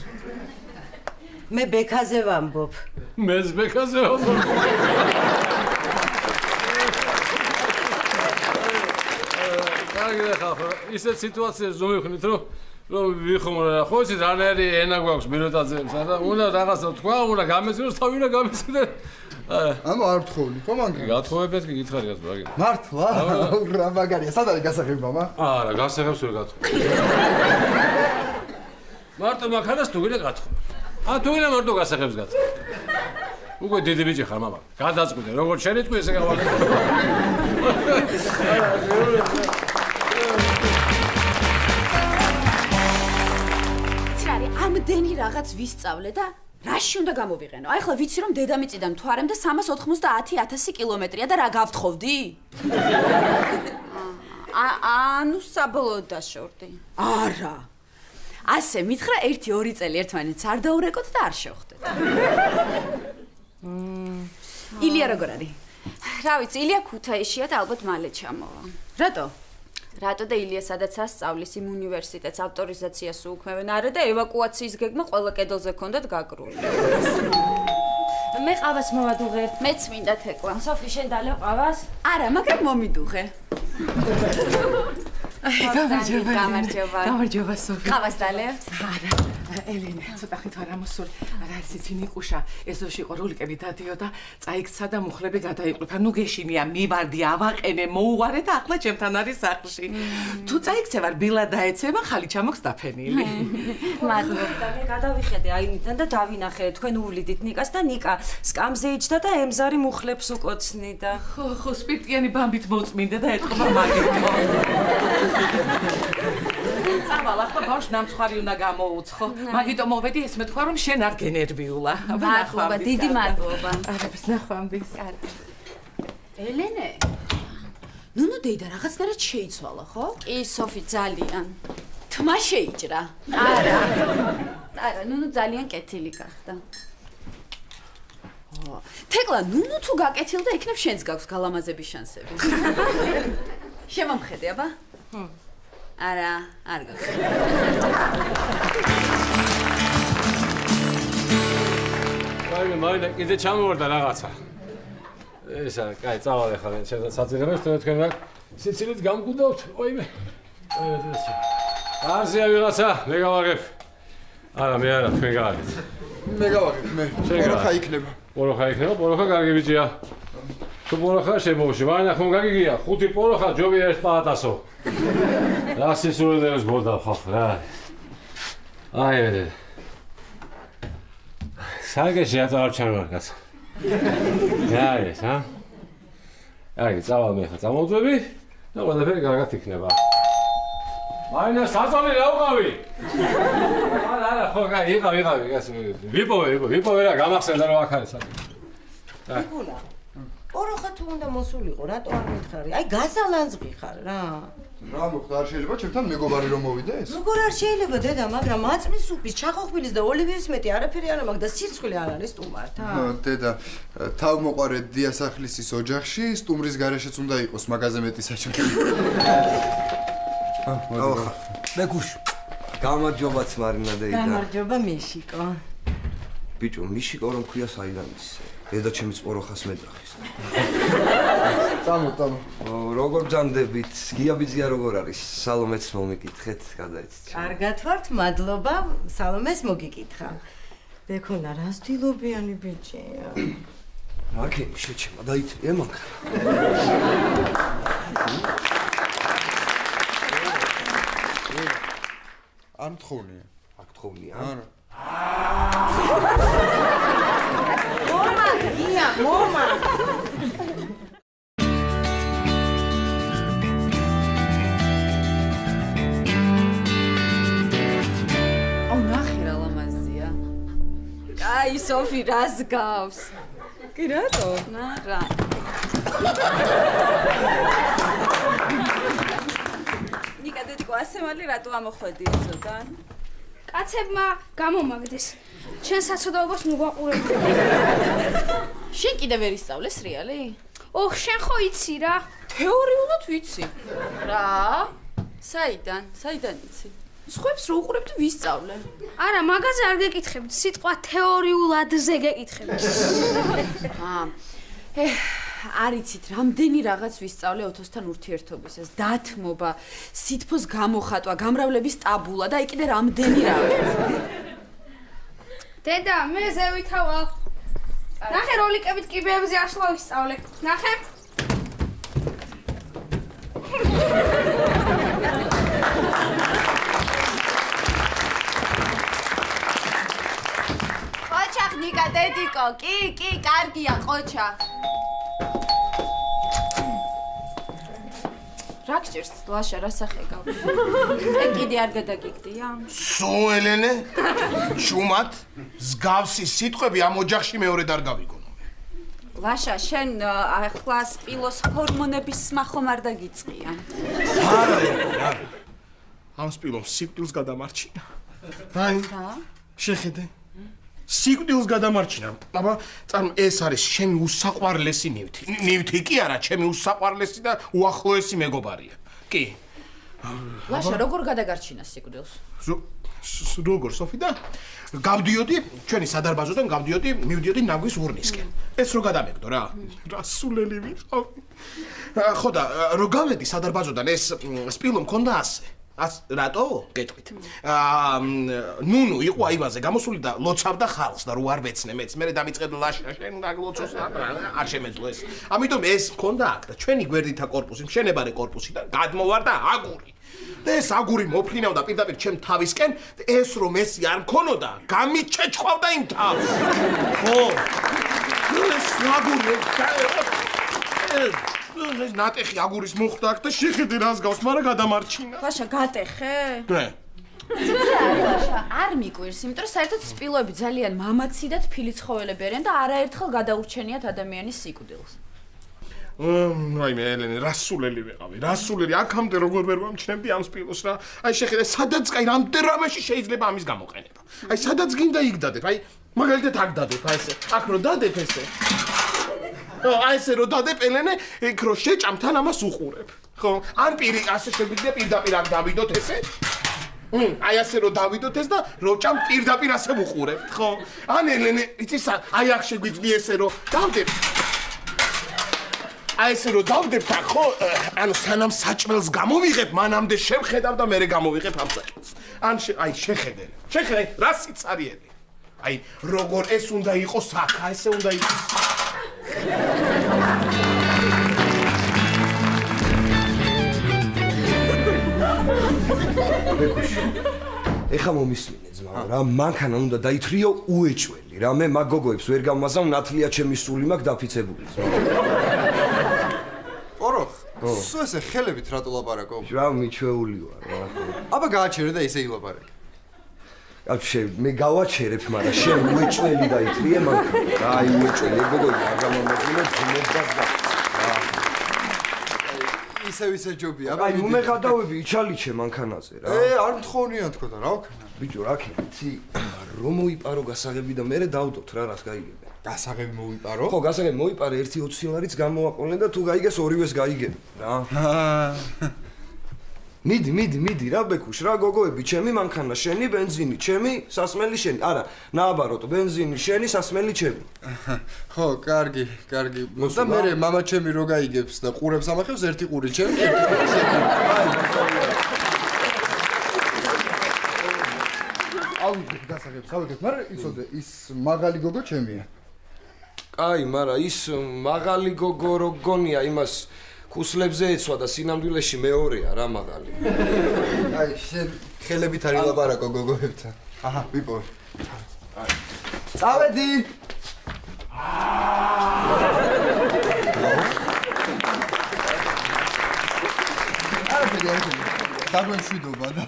მე ბექაზე ვამბობ. მეც ბექაზე ვამბობ. გიგე ხალხო, ისეთ სიტუაციებს რომ მივხვდით, რომ ვიხმარა, ხო იცით რანაირი ენა გვაქვს ბიროტაძეებსა და უნდა რაღაცა თქვა, უნდა გამეცნოს, თავი უნდა გამეცნოს. ანუ არ ვთხოვნი, ხო მანგა? გათხოვებებს კი გითხარი გასა, რა. მართლა? რა მაგარია, სად არის გასაღები, მამა? არა, გასაღებს ვერ გათხოვ. მარტო მანქანას თუ გინდა გათხოვ. თუ გინდა მარტო გასაღებს გათხოვ. უკვე დიდი ბიჭი ხარ, მამა. გადაწყვიტე, როგორც შენი თქვი, ესე გავაკეთე. ამდენი რაღაც ვისწავლე და რაში უნდა გამოვიყენო? აი ხლა ვიცი რომ დედამიწიდან მთვარემ და 390,000 კილომეტრია და რა გავთხოვდი? ანუ საბოლოოდ დაშორდი. არა. ასე მითხრა 1-2 წელი ერთმანეთს არ დაურეკოთ და არ შევხვდეთ. ილია როგორ არის? რა ვიცი, ილია ქუთაისშია და ალბათ მალე ჩამოვა. რატო? რატო და ილია სადაც ასწავლის იმ უნივერსიტეტს ავტორიზაციას უქმევენ არა და ევაკუაციის გეგმა ყველა კედელზე ჰქონდათ გაკრული. მე ყავას მოვადუღე. მეც მინდა თეკვა. სოფი შენ დალე ყავას? არა, მაგრამ მომიდუღე. გამარჯობა. გამარჯობა სოფი. ყავას დალებთ? არა. ელენე, ცოტა ხით არ ამოსული. რა არის იცი ნიკუშა, ეზოში იყო როლიკები დადიო და წაიქცა და მუხლები გადაიყვიფა. ნუ გეშინია, მივარდი, ავაყენე, მოუვარე და ახლა ჩემთან არის სახლში. თუ წაიქცევარ, ბილა დაეცემა, ხალი ჩამოქვს დაფენილი. მადლობა. მე გადავიხედე აინიდან და დავინახე თქვენ უვლიდით ნიკას და ნიკა სკამზე იჯდა და ემზარი მუხლებს უკოცნიდა. ხო, სპირტიანი ბამბით მოწმინდა და ეთქობა მაგეთო. წავალ, ახლა ბავშვ ნამცხვარი უნდა გამოუცხო. მაგიტომ მოვედი ეს მეთქვა რომ შენ არ გენერვიულა. მადლობა, დიდი მადლობა. არაფერს ნახვამდის. ელენე. ნუნუ დეიდა რაღაცნაირად შეიცვალა, ხო? კი, სოფი ძალიან. თმა შეიჭრა. არა. არა, ნუნუ ძალიან კეთილი გახდა. თეკლა, ნუნუ თუ გაკეთილდა, იქნებ შენც გაქვს გალამაზების შანსები. შემომხედე, აბა? არა, არ გაქვს. აი, მაინა კიდე ჩამოვარდა რაღაცა. ესა, კაი, წავალ ახლა შენ საძირებას თქვენ რა სიცილით გამგუდავთ? ოიმე. ესა. არზია ვიღაცა, მე გავაღებ. არა, მე არა, თქვენ გავაღეთ. მე გავაღებ, მე. პოროხა იქნება. პოროხა იქნება, პოროხა კარგი ბიჭია. თუ პოროხა შემოვში, მაინა ხომ გაგიგია, 5 პოროხა ჯობია ერთ პაატასო. რა სისულელებს მოდავ ხო, რა. აი, ვედა. საგეში არ ჩამოვარ კაცო. რა არის, ჰა? აი, წავალ მე ხა, წამოვძვები და ყველაფერი კარგად იქნება. მაინა საწოლი რა უყავი? არა, ხო, კაი, იყავი, კაცო. ვიპოვე რა, გამახსენდა რომ აქ არის. ნიკოლა. პოროხა თუ უნდა მოსულიყო, რატო არ მითხარი? აი, გაზალანძღი ხარ რა. რა მოხდა, არ შეიძლება ჩემთან მეგობარი რომ მოვიდეს? როგორ არ შეიძლება დედა, მაგრამ აწმის სუპის, ჩახოხბილის და ოლივიეს მეტი არაფერი არ მაქვს და სირცხვილი არ არის სტუმართა. დედა, თავმოყარე დიასახლისის ოჯახში, სტუმრის გარეშეც უნდა იყოს მაგაზე მეტი საჭმელი. მე გუშ. გამარჯობაც მარინა დეიდა. გამარჯობა მიშიკო. ბიჭო, მიშიკო რომ ქვია საიდანიც. დედა ჩემს პოროხას მეძახის. წამო. როგორ ბრძანდებით? გია ბიძია როგორ არის? სალომეც მომიკითხეთ, გადაეცით. კარგად ვართ, მადლობა. სალომეს მოგიკითხა. დექონა რა სტილობიანი ბიჭია. აკე შეჩემა, დაიწე მანქანა. არ მთხოვნია. აქ თხოვნია? არა. მომა, გია, მომა. აი, სოფი, რას გავს? კი რატო? რა. ნიკა დედიკო, ასე მალე რატო ამოხვედი ესოდან? კაცებმა გამომაგდეს. შენ საცოდაობას მოგვაყურებდი. შენ კიდე ვერ ისწავლე სრიალი? ოხ, შენ ხო იცი რა? თეორიულად ვიცი. რა? საიდან იცი? სხვებს რო უყურებდი ვისწავლე. არა, მაგაზე არ გეკითხებდი, სიტყვა თეორიულადზე გეკითხებდი. არიცით, რამდენი რაღაც ვისწავლე ოთოსთან ურთიერთობისას, დათმობა, სითფოს გამოხატვა, გამრავლების ტაბულა და კიდე რამდენი რაღაც. დედა, მე ზევითავალ. ნახე როლიკებით კიბეებზე ასვლა ვისწავლე. ნახე. ყოჩა ნიკა დედიკო, კი, კარგია ყოჩა. რა გჭირს ლაშა რა სახე გაქვს? კიდე არ გადაგიგდია? სულ ელენე? შუმად? ზგავსი სიტყვები ამ ოჯახში მეორედ არ გავიგონო. ლაშა, შენ ახლა სპილოს ჰორმონების სმა ხომ არ დაგიწყია? არა. ამ სპილოს სიკვდილს გადამარჩინა. აი. შეხედე. სიკვდილს გადამარჩინა. აბა, ეს არის ჩემი უსაყვარლესი ნივთი. ნივთი კი არა, ჩემი უსაყვარლესი და უახლოესი მეგობარია. კი. ლაშა, როგორ გადაგარჩინა სიკვდილს? როგორ, სოფიდა? გავდიოდი, ჩვენი სადარბაზოდან გავდიოდი, მივდიოდი ნაგვის ურნისკენ. ეს რო გადამეგდო რა. რა სულელი ვიყავი. ხო და რო გავედი სადარბაზოდან, ეს სპილო მქონდა ასე. რატო? გეტყვით. ნუნუ იყო აივაზე გამოსული და ლოცავდა ხალხს და რო არ ვეცნე მეც. მე დამიწყებდი ლაშა შენ გაგლოცოს არ შემეძლო ეს. ამიტომ ეს მქონდა აქ და ჩვენი გვერდითა კორპუსი, მშენებარე კორპუსი და გადმოვარდა აგური. და ეს აგური მოფრინავდა პირდაპირ ჩემ თავისკენ, ეს რომ ესი არ მქონოდა, გამიჩეჩხვავდა იმ თავს. ხო. ეს აგური ეს ნატეხი აგურის მოხდა აქ და შეხედე რას გავს, მაგრამ გადამარჩინა. ლაშა, გატეხე? ნე. ლაშა, არ მიკვირს, იმიტომ რომ საერთოდ სპილოები ძალიან მამაცი და თბილი ცხოველები არიან და არაერთხელ გადაურჩენიათ ადამიანის სიკვდილს. აი მე ელენე, რასულელი ვიყავი, რასულელი, აქამდე როგორ ვერ ვამჩნევდი ამ სპილოს რა. აი შეხედე, სადაც კაი რამდენადმეში შეიძლება ამის გამოყენება. აი სადაც გინდა იქ დადებ, აი მაგალითად აქ დადებ, აი ესე. აქ რო დადებ ესე. აი ესე რო დადებ ელენე, იქ რო შეჭამთან ამას უყურებ. ხო? ან პირი ასე შეგვიძლია პირდაპირ აქ დავიდოთ ესე. აი ასე რო დავიდოთ ეს და რო ჭამ პირდაპირ ასე ვუყურებთ, ხო? ან ელენე, იცი აი აქ შეგვიძლია ესე რო დავდებ. აი ესე რო დავდებ აქ, ხო? ანუ სანამ საჭმელს გამოვიღებ, მანამდე შევხედავ და მერე გამოვიღებ ამ საჭმელს. ან აი შეხედე. შეხედე, რა სიცარიელი. აი როგორ ეს უნდა იყოს აქა, ესე უნდა იყოს. ეხა მომისმინე ძმაო რა, მანქანა უნდა დაითრიო უეჭველი რა, მე მაგ გოგოებს ვერ გამაზავ, ნათლია ჩემი სული მაქვს დაფიცებული ძმაო. პოროხ, სულ ესე ხელებით რატო ლაპარაკობ? რა მიჩვეული ვარ რა. აბა გააჩერე და ისე ილაპარაკე. აბშე, მე გავაჩერებ, მაგრამ შენ უეჭველი დაითრიე მანქანა. აი უეჭველი, გოგო არ გამომეწინე ძმებსაც და ისე ჯობია. აი უმეღადავები იჩალიჩე მანქანაზე რა. არ მთხოვნია თქო და რა ვქნა. ბიჭო, რა ქცი, რომ მოიპარო გასაღები და მე დავდოთ რა რას გაიგებ. გასაღები მოვიპარო? ხო, გასაღები მოიპარე, 1.20 ლარიც გამოვაყოლე და თუ გაიგეს ორივეს გაიგებ რა. მიდი რა ბეკუშ რა გოგოები, ჩემი მანქანა, შენი ბენზინი, ჩემი სასმელი შენი. არა, ნააბაროტო, ბენზინი შენი, სასმელი ჩემი. ხო, კარგი. და მე მამა ჩემი რო გაიგებს და ყურებს ამახევს ერთი ყური ჩემი. ავიღებ გასაღებს, მაგრამ იცოდე, ის მაღალი გოგო ჩემია. კაი, მაგრამ ის მაღალი გოგო რო გონია იმას ქუსლებზე ეცვა და სინამდვილეში მეორეა რა მაღალი. აი, შენ ხელებით არ ილაპარაკო გოგოებთან. აჰა, ვიპოვე. წავედი. არა, დაგვემშვიდობა და.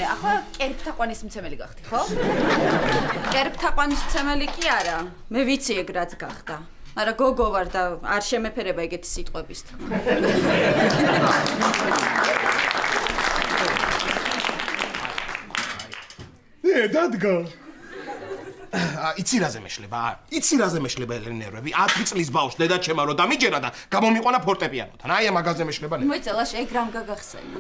ახლა კერპთაყვანის მცემელი გახდი, ხო? კერპთაყვანის მცემელი კი არა. მე ვიცი ეგ რაც გახდა. მაგრამ გოგო ვარ და არ შემეფერება ეგეთი სიტყვების თქმა. დადგა. იცი რაზე მეშლება? იცი რაზე მეშლება ელენერვები? 10 წლის ბავშვს დედა ჩემა რო დამიჯერა და გამომიყვანა ფორტეპიანოთან. აი ამ მაგაზე მეშლება. მოიცა ლაშა ეგ რამ გაგახსენა?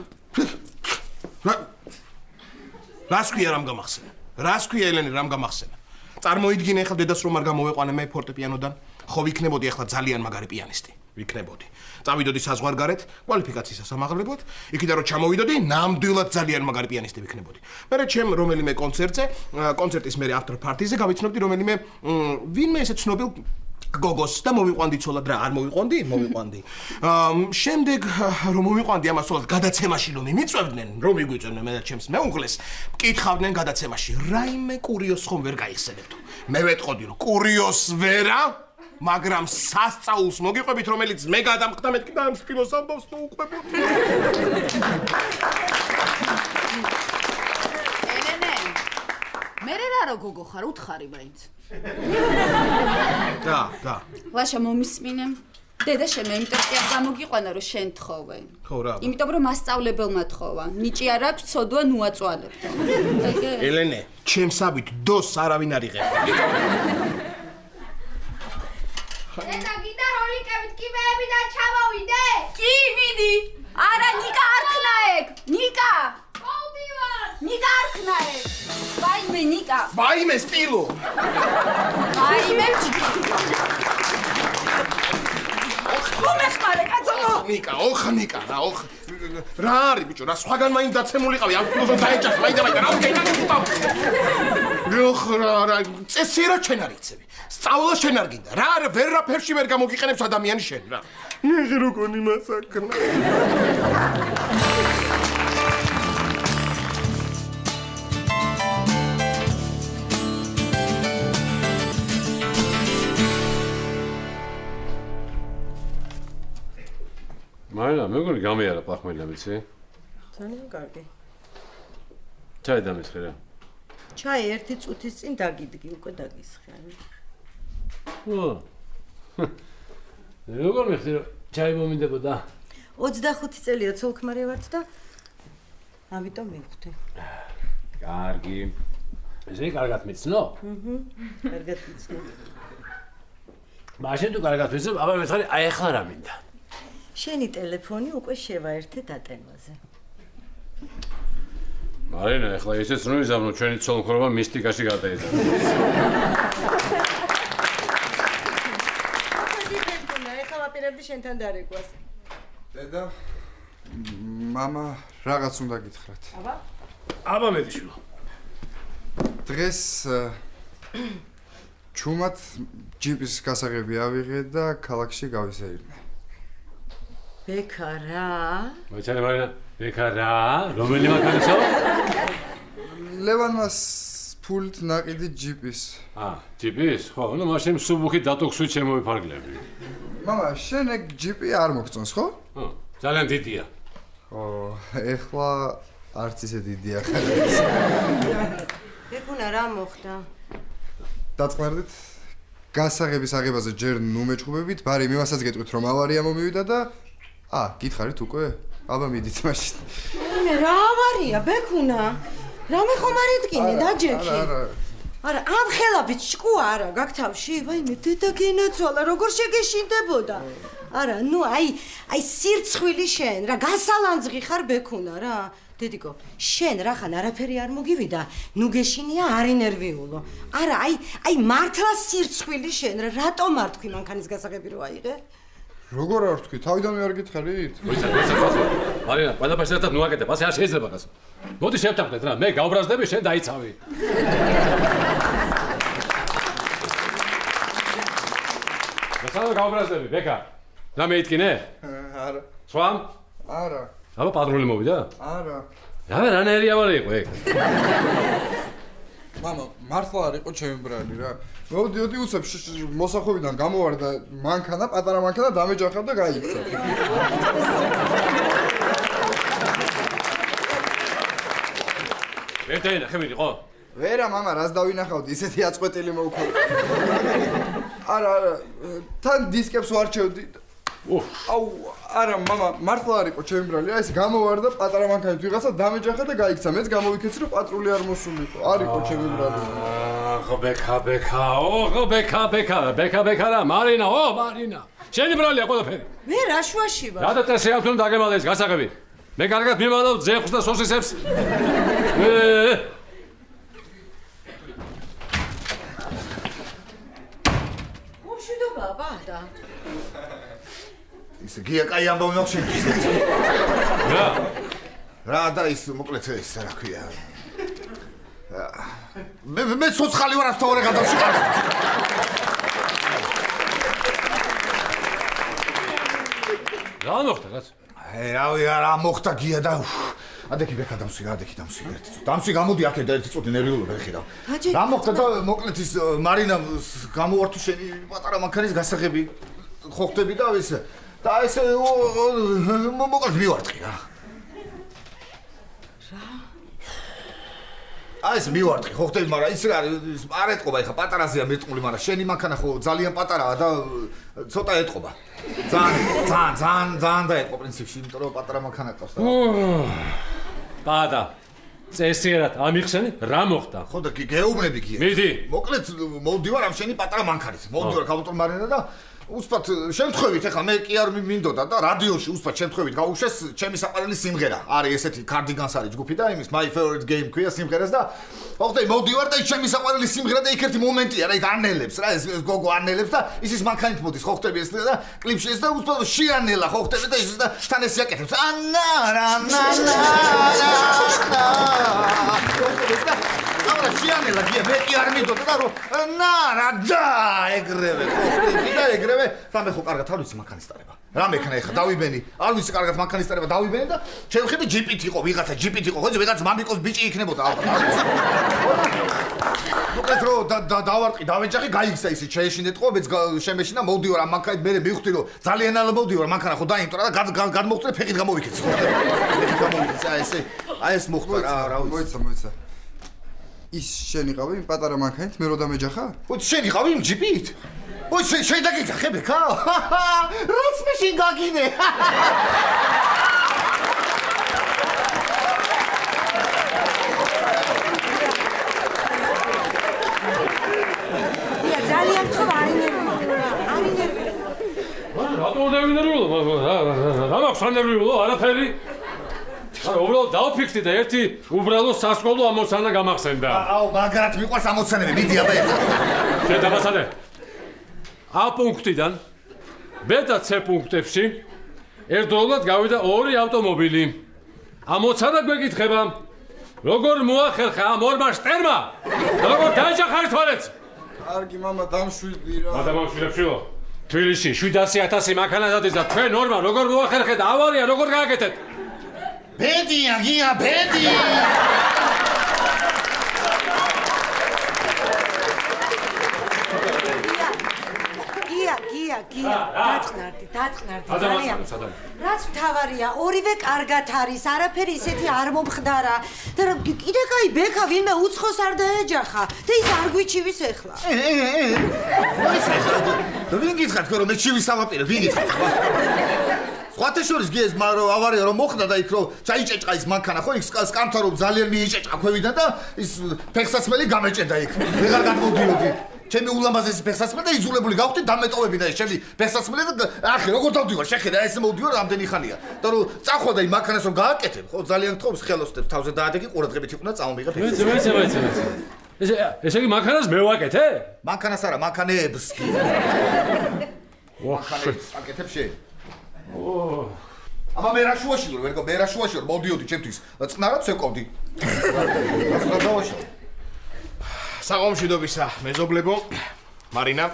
რას ქვია რამ გამახსენა? რას ქვია ელენე რამ გამახსენა? წარმოიდგინე ახლა დედას რომ არ გამოვეყვანე მე ფორტეპიანოდან, ხო ვიქნებოდი ახლა ძალიან მაგარი პიანისტი. ვიქნებოდი. წავიდოდი საზღვარგარეთ, კვალიფიკაციის სასამაღლებოდ, იქიდან რომ ჩამოვიდოდი, ნამდვილად ძალიან მაგარი პიანისტი ვიქნებოდი. მერე ჩემ რომელიმე კონცერტის მერე after party-ზე გავიცნობდი რომელიმე ვინმე ესე ცნობილ გოგოს და მოვიყვანდი ცოლად რა, არ მოვიყვანდი. შემდეგ რომ მოვიყვანდი ამას ცოლად გადაცემაში რომ მიმიწევდნენ, რომ მიგვიწევდნენ მე და ჩემს მეუღლეს, მკითხავდნენ გადაცემაში, რაიმე კურიოზს ხომ ვერ გაიხსენებდო. მე ვეტყოდი რომ კურიოზს ვერა მაგრამ სასწაულს მოგიყვებით რომელიც მე გადამხდა მეთქი და ამ სპილოს ამბავს თუ უყვებოდი. ელენე მე რა რო გოგო ხარ უთხარი მაინც. და. ლაშა მომისმინე. დედა შემეიმტერტი არ გამოგიყვანა რომ შენ თხოვე. ხო რა. იმიტომ რომ მასწავლებელმა თხოვა. ნიჭი არ აქვს, ცოდვა ნუაწვალებდა. ელენე, ჩემსავით დოს არავინ არ იღებდა. დედა გინდა როლიკებით კიბეები და ჩამოვიდე? კი, მიდი. არა, ნიკა არ ხნა ეგ. ნიკა. მოვდივარ. ნიკა არ ხნა ეგ. ვაიმე ნიკა. ვაიმე სტილო. ვაიმე. ხომეხმარე კაცო. ნიკა, ნიკა, რა არის ბიჭო, რა სხვაგან მაინც დაცემულიყავი, ამ ფილოსოფ დაეჭას, მაინდა, რა უკენა გიყავ. რა, წესი რა ჩვენ არ იცები. სწავლა შენ არ გინდა. რა, ვერაფერში ვერ გამოგიყენებს ადამიანი შენ რა. ნიღი რო გონი მასაკნა. მაილა, მეგონი გამიარა პახმელა ვიცი? ძალიან კარგი. ჩაი დამისხე რა. ჩაი ერთი წუთის წინ დაგიდგი, უკვე დაგისხე. როგორ მიხდი რომ ჩაი მომინდებოდა? 25 წელია ცოლ-ქმარი ვართ და ამიტომ მივხვდი. კარგი. ესე კარგად მიცნო? კარგად მიცნო. მაშინ თუ კარგად ვიცნობ, აბა მეთქარი, აი ახლა რა მინდა? შენი ტელეფონი უკვე შევაერთე დატენვაზე. მარინა, ახლა ისეც რომ იზამნო ჩვენი ცოლ-მხრობა მისტიკაში გადაიზარდა. ვაპირებდი შენთან დარეკვას. დედა, მამა რაღაც უნდა გითხრათ. აბა მედიშვილო. დღეს ჩუმად ჯიპის გასაღები ავიღე და ქალაქში გავისეირნე. ბექა რა? მოიწერე მარინა, ბექა რა? რომელი მანქანისო? ლევანმა ფულით ნაყიდი ჯიპის. ჯიპის? ხო, ну მაშინ სუბუქი დატოქსვით შემოვიფარგლები. მამა, შენ ეგ ჯიპი არ მოგწონს, ხო? ძალიან დიდია. ხო, ეხლა არც ისე დიდია ხარ. ეხუნა რა მოხდა? დაწყნარდით გასაღების აღებაზე ჯერ ნუ მეჭუბებით, ბარი მივასაც გეტყვით რომ ავარია მომივიდა და გითხარით უკვე? აბა მიდით მაშინ. მე რა ავარია, ბექუნა? რამე ხომ არ იტკინე, დაჯექი. არა, ამ ხელაბით ჭკუა არა, გაგთავში? ვაიმე, დედა გენაცვალა, როგორ შეგეშინდებოდა? არა, ნუ აი სირცხვილი შენ, რა გასალანძღი ხარ ბექუნა რა. დედიკო, შენ რახან არაფერი არ მოგივიდა, ნუ გეშინია არინერვიულო. არა, აი მართლა სირცხვილი შენ, რატომ არ თქვი მანქანის გასაღები რო აიღე? როგორ არ თქვი? თავიდანვე არ გითხარით? მარინა, ყველაფერს ერთად ნუ აკეთებ, ასე არ შეიძლება გასა. მოდი შევთანხმდეთ რა, მე გავბრაზდები, შენ დაიცავი. გასალა გავბრაზდები, ბეკა. რა მეიტკინე? არა. სვამ? არა. აბა პატრული მოვიდა? არა. რა რანერი ავარი იყო ეგ? მამა, მართლა არ იყო ჩემი ბრალი რა. მოვდიოდი უცებ მოსახვევიდან გამოვარ და მანქანა, პატარა მანქანა დამეჯახა და გაიქცა. ერთენა ხემიდი ხო? ვერა მამა, რას დავინახავდი, ისეთი აწყვეტილი მოვქოლე. არა, თან დისკებს ვარჩევდი. აუ, არა მამა, მართლა არ იყო ჩემი ბრალი. აი ეს გამოვარ და პატარა მანქანით ვიღაცა დამეჯახა და გაიქცა. მეც გამოვიქეცი რომ პატრული არ მოსულიყო. არ იყო ჩემი ბრალი. ხო ბეკა რა, მარინა, მარინა. შენი ბრალია ყველაფერი. მე რა შუაში ვარ? რა და წესი აქვს რომ დაგემალე ეს გასაღები? მე კარგად მიმალავ ძეხს და სოსისებს. მშვიდობაა, ბანდა. ისე გია კაი ამბავი მაქვს შენთვის. რა და ის მოკლედ ეს რა ქვია. მე ცოცხალი ვარ ასთავარე გადავში კარგად. რა მოხდა რაც? რავი რა მოხდა გია და ადექი ბექა დამსვი ერთი წუთი. დამსვი გამოდი აქე და ერთი წუთი ნერვიულობა ეხირავ. რა მოხდა და მოკლედ ის მარინა გამოვართუ შენი პატარა მანქანის გასაღები ხო ხდები და ეს და ესე მოკლედ მივარტყი რა. აი ეს მივარტყი ხო ხდები, მაგრამ ის რა არ ეტყობა ეხა პატარაზეა მერტყული, მაგრამ შენი მანქანა ხო ძალიან პატარაა და ცოტა ეტყობა. ძალიან დაეტყვა პრინციპში, იმიტომ რომ პატარა მანქანა ყავს და პადა წესიერად ამიხსენი რა მოხდა? ხო და გეუბნები გია. მიდი. მოკლედ მოვდივარ ამ შენი პატარა მანქანით. მოვდივარ კაბუტურ მარინა და უსპად შემთხვევით ეხლა მე კი არ მინდოდა და რადიოში უსპად შემთხვევით გაუშვეს ჩემი საყვარელი სიმღერა. არის ესეთი Cardigans არის ჯგუფი და იმის My Favorite Game ქვია სიმღერას და ხოხდე მოვდივარ და ჩემი საყვარელი სიმღერა და იქ ერთი მომენტია რა, იქ ანელებს რა, ეს გოგო ანელებს და ისის მანქანით მოდის ხო ხდები ეს და კლიპში ეს და უსპად შეანელა ხო ხდები და ის და თან ეს იაკეთებს. არა შეანელა გია მე კი არ მინდოდა და რომ რა და ეგრევე ხო ხდები და ეგრევე რამე ხო კარგად არ ვიცი მანქანისტარება. რა მექნა ეხა დავიბენი, არ ვიცი კარგად მანქანისტარება დავიბენი და შევხედე ჯიპით იყო, ვიღაცა ჯიპით იყო, ხო ვიღაც მამიკოს ბიჭი იქნებოდა ალბათ. მოკლედ რომ დავარტყი, დავეჯახი, გაიქცა ისე შეეშინეთყო, მეც შემეშინა, მოვდივარ ამ მანქანით, მე მივხვდი რომ ძალიან ალ მოვდივარ მანქანა ხო დაიმტრა და გადმოხტრე ფეხით გამოვიქეცი ხო. აი ეს მოხდა რა ვიცი. მოიცა. ის შენი ყავი იმ პატარა მანქანით მე რო დამეჯახა? ой შენი ყავი იმ ჯიპით? ой შენ დაგიძახე ბექა? რაც მე შენ გაგინე. ია ძალიან ხوارინერვიულა. რატო დავინერვიულო? რა მაქვს ანერვიულო? არაფერი. არა, უბრალოდ დავფიქრდი და ერთი უბრალო სასკოლო ამოცანა გამახსენდა. აუ, მაგრად მიყვარს ამოცანები, მიდი აბა ერთ. შენ დამასადე. A პუნქტიდან B და C პუნქტებში ერთდროულად გავიდა ორი ავტომობილი. ამოცანა გვეკითხება, როგორ მოახერხა ამ ორმა შტერმა? როგორ დაეჯახა ერთმანეთს? კარგი მამა დამშვიდი რა. დამშვიდებშიო. თბილისში 700,000 მანქანა დადის და თქვენ ორმა როგორ მოახერხეთ ავარია, როგორ გააკეთეთ? ბედია, გია, ბედი! გია, დაწყნარდი ძალიან. რაც მთავარია, ორივე კარგად არის, არაფერი ისეთი არ მომხდარა. და კიდე კაი ბექა ვინმე უცხოს არ დაეჯახა და ის არ გვიჩივის ეხლა. და ვინ გითხართ რომ მე ჩივის ავაპირე, ვინ გითხართ? სხვათა შორის გიეს ავარია რომ მოხდა და იქ რომ ჩაიჭეჭყა ის მანქანა ხო იქ სკამთა რომ ძალიან მიიჭეჭყა ქვევიდან და ის ფეხსაცმელი გამეჭედა იქ. ვეღარ გადმოვდიოდი. ჩემი ულამაზესი ფეხსაცმელი და იძულებული გავხდი დამეტოვებინა ეს ჩემი ფეხსაცმელი და ახი როგორ დავდივარ შეხედა ეს მოვდივარ რამდენი ხანია და რომ წახვდა იმ მანქანას რომ გააკეთებ ხო ძალიან გთხოვს ხელოსნებს თავზე დაადეგი ყურადღებით იყვნა წამომიღე ფეხსაცმელი. ესე იგი მანქანას მე ვაკეთე? მანქანას არა მანქანებს კი. მანქანებს აკეთებ შენ. აბა მე რა შუაში ვარ, ვერგო მე რა შუაში ვარ, მოვდიოდი ჩემთვის. წყნარად ვსეკოვდი. რა დავაშავ? საღამოშიდობისა, მეზობლებო, მარინა,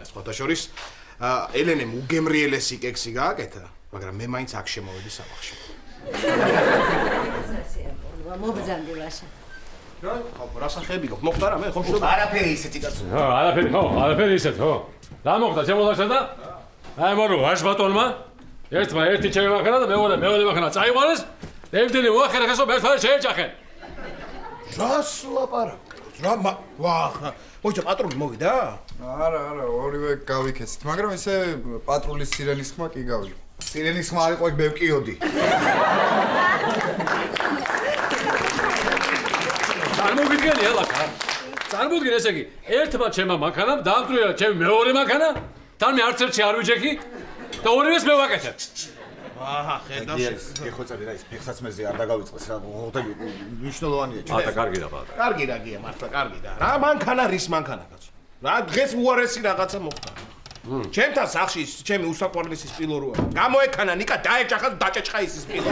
სხვათა შორის, ელენემ უგემრიელესი კექსი გააკეთა, მაგრამ მე მაინც აქ შემოვედი სამახში. მობრძანდი ლაშა. რა სახეები გქონდა? მოხდა რა მე ხომ შევდა? არაფერი ისეთი კაცო. არაფერი ისეთ, ხო. რა მოხდა შემოდაშა და აი მორო ვაშბატონმა ერთმა ერთი ჩემი მანქანა და მეორე მანქანა წაიყვანეს და ერთინი მოახერხეს რომ ერთმანეთს შეეჯახენ. რას ლაპარაკობთ? რა ვახ, მოიცა პატრული მოვიდა? არა, ორივე გავიქეცით, მაგრამ ესე პატრულის სირენის ხმა კი გავიდა. სირენის ხმა არ იყო, მე ვკიოდი. წარმოგიდგენი ელაკა. წარმოიდგინე ესე იგი, ერთმა ჩემმა მანქანამ დაამტვრია ჩემი მეორე მანქანა, თან მე არც ერთში არ ვიჯექი და ორივეს მე ვაკეთებ. აჰა, ხედავს. გეხოცები რა ის ფეხსაცმელზე არ დაგავიწყდეს რა. ხოდები მნიშვნელოვანია. ატა კარგი და ბატა. კარგი რა გია, მართლა კარგი და. რა მანქანა რის მანქანა კაცო. რა დღეს უარესი რაღაცა მოხდა. ჩემთან სახში ჩემი უსაყვარლესი სპილო როა. გამოექანა ნიკა დაეჭახა დაჭეჭხა ის სპილო.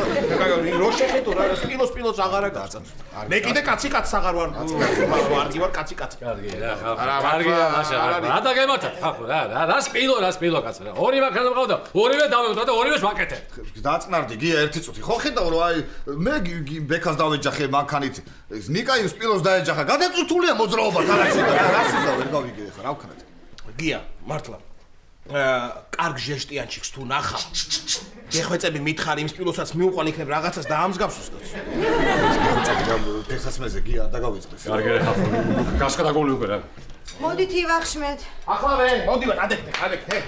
რო შეხედო რა სპილოს აღარა გაწევს. მე კიდე კაცი აღარ ვარ. ვარდი ვარ კაცი. კარგი რა ხა. კარგია მაშა. რა დაგემართათ ხახო რა სპილო კაცო რა. ორი მანქანა მყავდა, ორივე დავევდა და ორივეს ვაკეთე. დაწნარდი გია ერთი წუთი. ხო ხედავ რომ აი მე ბექას დავეჯახე მანქანით. ნიკა ის სპილოს დაეჯახა. გადაწურთულია მოძრაობა თალახში და რა სიზა ვერ გავიგე ხა რა ვქნათ. გია, მართლა. კარგ ჟესტიან ჩიქს თუ ნახავ. გეხვეწები მითხარი იმ სპილოსაც მიუყვან იქნებ რაღაცას და ამსგავსოს კაცო. ფეხსაცმელზე გია დაგავიწყდეს. კარგი რა ხახო. გასკა დაგოლი უკვე რა. მოდით ივახშმეთ. ახლავე, მოდივარ, ადექთე.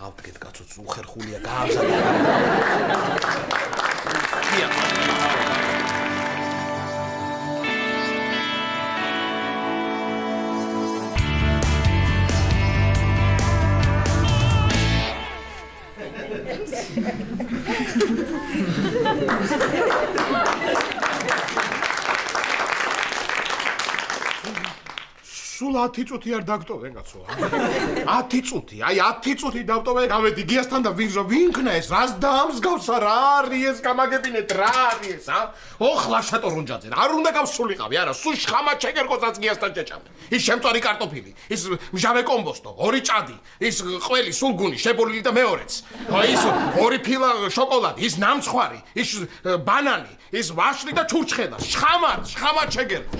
ავდგეთ კაცო, უხერხულია, გაამზადე. გია. სულ 10 წუთი არ დაგტოვე კაცო. 10 წუთი, აი 10 წუთი დავტოვე, გავედი გიასთან და ვინზო ვინქნა ეს, რას დაამსგავსა, რა არის ეს გამაგებინეთ, რა არის ეს, ოხლა შატორუნჯაძე, არ უნდა გავსულიყავი, არა, სულ შხამა ჩეკერკოსაც გიასთან შეჭამე. ის შემწვარი კარტოფილი, ის მჟავე კომბოსტო, ორი ჭადი, ის ყველი სულგუნი, შებოლილი და მეორეც. ის ორი ფილა შოკოლადი, ის ნამცხვარი, ის ბანანი, ის ვაშლი და ჩურჩხელა, შხამა ჩეკერკო.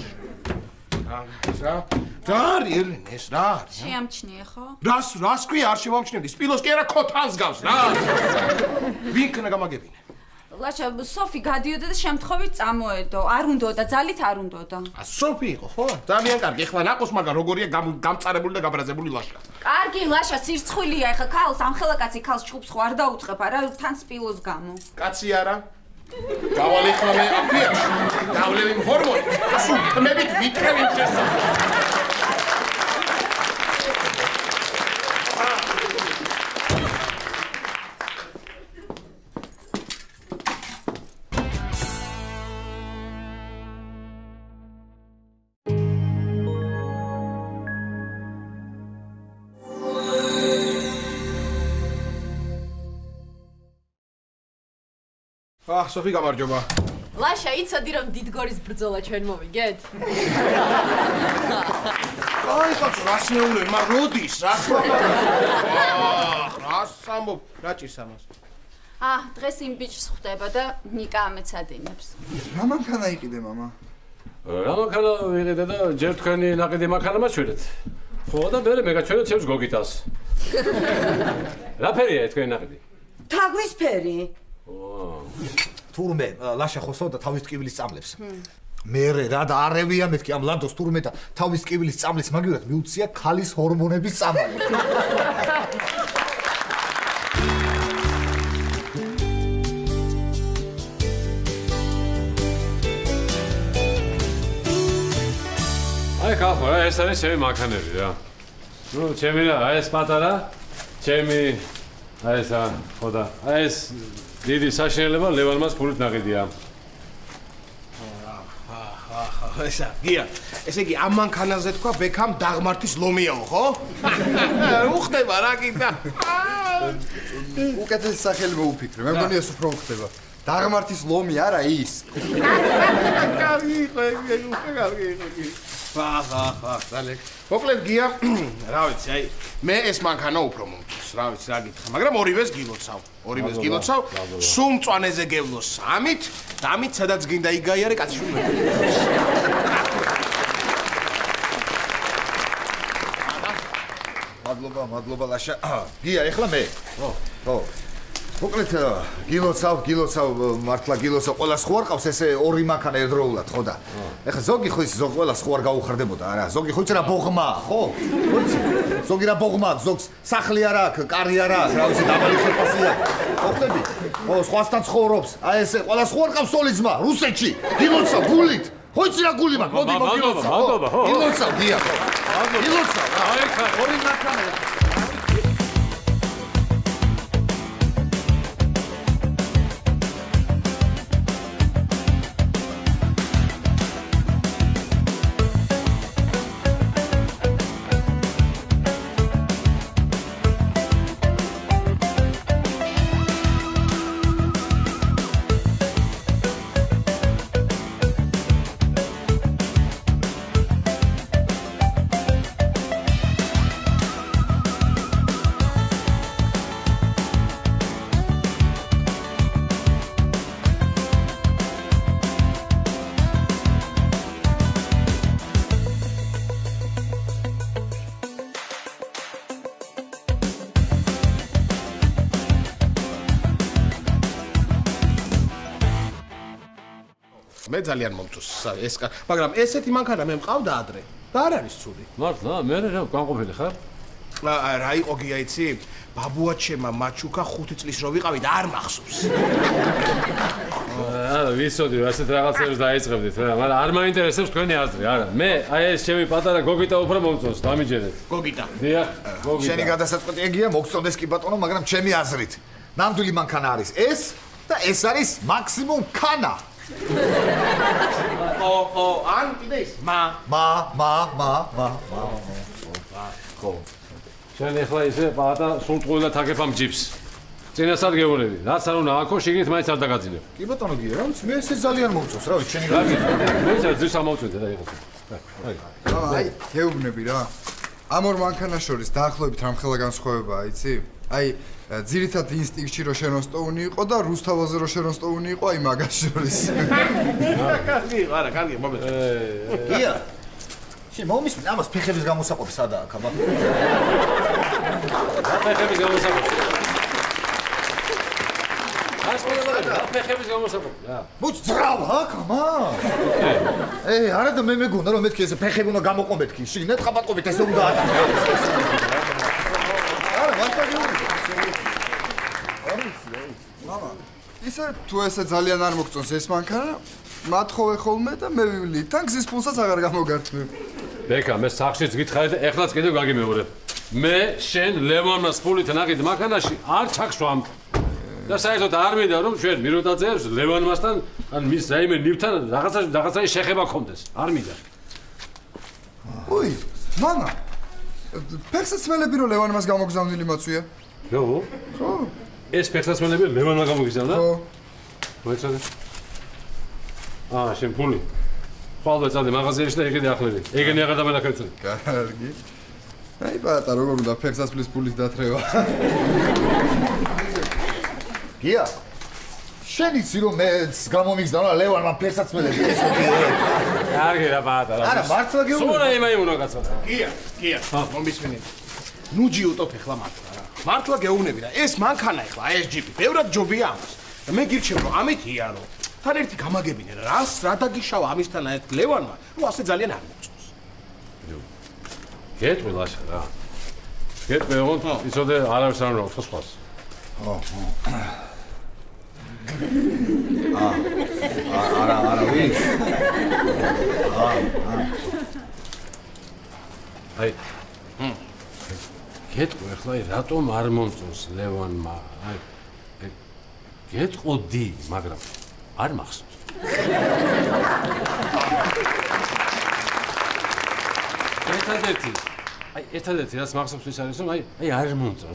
რა არის ელენეს, რა არის? შეამჩნიე ხო? რას ქვია არ შევამჩნევდი? სპილოს კი არა ქოთანს გავს, რა? ვინქნა გამაგებინე? ლაშა, სოფი გადიოდა და შემთხვევით წამოედო. არ უნდოდა, ძალით არ უნდოდა. სოფი იყო, ხო? ძალიან კარგი. ეხლა ნაყოს მაგა როგორია გამწარებული და გაბრაზებული ლაშა. კარგი ლაშა, სირცხვილია, ეხლა ქალს, ამხელა კაცი ქალს ჩხუბს ხო არ დაუწყებ, არა, თან სპილოს გამო. კაცი არა? გავალ ეხლა მე აფიაში. დავლევი ჰორმონი. ასუ მებით ვიტყევი შესა. სოფი გამარჯობა. ლაშა, იცოდი რომ დიდგორის ბრძოლა ჩვენ მოვიგეთ? აი კაცო, რას მეულე, მაგრამ როდის, რას ამბობ, რა ჭირს ამას? დღეს იმ ბიჭს ხვდება და ნიკა ამეცადინებს. რა მანქანა იყიდე, მამა? რა მანქანა ვიყიდე და ჯერ თქვენი ნაყიდი მანქანა მაჩვენეთ. ხო და მე მეგაჩვენეთ ჩემს გოგიტას. რა ფერია თქვენი ნაყიდი? თაგვის ფერი. თურმე ლაშა ხოსო და თავის ტკივილის წამლებს. მე რა და არევია მეთქი ამ ლანდოს თურმე და თავის ტკივილის წამლებს მაგივრად მიუწია ქალის ჰორმონების წამალი. აი ხახო რა ეს არის ჩემი მანქანები რა. ნუ ჩემი რა ეს პატარა, ჩემი აი ესა ხო და აი ეს დიდი საშინელება ლევანმას ფულით ნაყიდია. ესა გია, ესე იგი ამ მანქანაზე თქვა ბექამ დაღმართის ლომიაო, ხო? უხდება რა კიდე. უკეთესი სახელი მოუფიქრე, მე მგონია ეს უფრო უხდება. დაღმართის ლომი არა ის. კარგი იყო, კარგი იყო. დალეკ. მოკლედ გია, რა ვიცი, აი მე ეს მანქანა უფრო მომწონს, რა ვიცი, რა გითხრა, მაგრამ ორივეს გილოცავ. სულ მწვანეზე გევლოს 3-ით, და ამით სადაც გინდა იგაიარე კაცი შუმე. მადლობა ლაშა. გია, ეხლა მე. ხო. მოკლედ გილოცავ, მართლა გილოცავ, ყველას ხო არ ყავს ესე ორი მანქანა ერთდროულად, ხო და? ეხლა ზოგი ხო ის ზოგი ყველას ხო არ გაუხარდებოდა, არა? ზოგი ხო იცი რა ბოღმა, ხო? ზოგი რა ბოღმა, ზოგს სახლი არ აქვს, კარი არ აქვს, რა ვიცი, დაბალი ხელფასია. მოხდები? ხო, სხვასთან ცხოვრობს. აი ესე ყველას ხო არ ყავს სოლი ძმა, რუსეთში. გილოცავ გულით. ხო იცი რა გული მაქვს მოდი მოგილოცავ გილოცავ გია გილოცავ აი ხა ორი მანქანა მე ძალიან მომწონს ეს მაგრამ ესეთი მანქანა მე მყავდა ადრე და არ არის ცუდი მართლა მე რა განყოფილი ხარ რა იყო გია იცი ბაბუაჩემა მაჩუკა 5 წლის რო ვიყავი და არ მახსოვს არა ვიცოდი ასეთ რაღაცებს დაიწყებდით რა მაგრამ არ მაინტერესებს თქვენი აზრი არა მე აი ეს ჩემი პატარა გოგიტა უფრო მომწონს დამიჯერეთ გოგიტა დიახ გოგიტა შენი გადასაწყვეტი ეგია მოგწონდეს კი ბატონო მაგრამ ჩემი აზრით ნამდვილი მანქანა არის ეს და ეს არის მაქსიმუმ ქანა ან კიდე ის ხო შენ ახლა ისე პატა სულ ტყუილად აკეფამ ჯიპს წინასად გეუბნები რაც არ უნდა აქო შიგნით მაინც არ დაგაძინებ კი ბატონო გია რა ვიცი მე ესე ძალიან მომწონს რა ვიცი შენი მე ძირს ამოვწვიდე და იყო აი გეუბნები რა ამ ორ მანქანას შორის დაახლოებით რამხელა განსხვავებაა იცი აი ძირითად ინსტინქტში რო შენოსტოუნი იყო და რუსთავაზე რო შენოსტოუნი იყო აი მაგას შორის კარგი არა კარგი მომენტ გია შენ მომისმენ ამას ფეხების გამოსაყოფი სადაა ხაბა ფეხების გამოსაყოფი ფეხების გამოსაყოფი რა მოც ძრავ ჰა ხამა არა და მე მეგონა რომ მეთქი ეს ფეხები უნდა გამოყო მეთქი შიგნით ხაბატყობით ესე უნდა არა მამა ისე თუ ესე ძალიან არ მოგწონს ეს მანქანა მათხოვე ხოლმე და მე ვივლი თან გზის ფულსაც აღარ გამოგართმევ ბეკა მე სახშიც გითხარი და ეხლაც კიდევ გაგიმეორებ მე შენ ლემონას ფულით ნაგიდ მანქანაში არ ჩაგშვამ და საერთოდ არ მინდა რომ ჩვენ მიროდაძეებს ლევანმასთან ან მის რაიმე ნივთან რაღაცა შეხება გქონდეს არ მინდა ოი მამა ფეხსაცმელები რო ლევანმას გამოგზავნილი მოცვია ნო ხო ეს ფეხსაცმელები ლევანმა გამოგიზავნა ხო მოიცადე შენ ფული ხვალ წადი მაღაზიაში და ეგენი ახლები ეგენი აღარ დამენახერწები კარგი აი პატა როგორ უნდა ფეხსაცმლის ფულის დათრევა გია შენ იცი რომ მე გამომიგზავნა ლევანმა ფეხსაცმელები ეს კარგი რა პატა არა მართლა გეუბნები სულ აი უნდა კაცო გია მომისმენი ნუ ჯიუტობ ახლა მართლა გეუბნები რა ეს მანქანა ახლა ეს ჯიპი ბევრად ჯობია ამას და მე გირჩევ რომ ამით იარო თან ერთი გამაგებინე რას რა დაგიშავა ამისთან ერთ ლევანმა რომ ასე ძალიან არ მომწონს გეტყვი ლაშა რა გეტყვი ოღონდ იცოდე არავის არ უნდა უთხრას სხვას არა ვის აი გეტყვი ახლა რატომ არ მომწონს ლევანმა აი გეტყოდი მაგრამ არ მახსოვს ერთადერთი რაც მახსოვს ის არის რომ აი არ მომწონს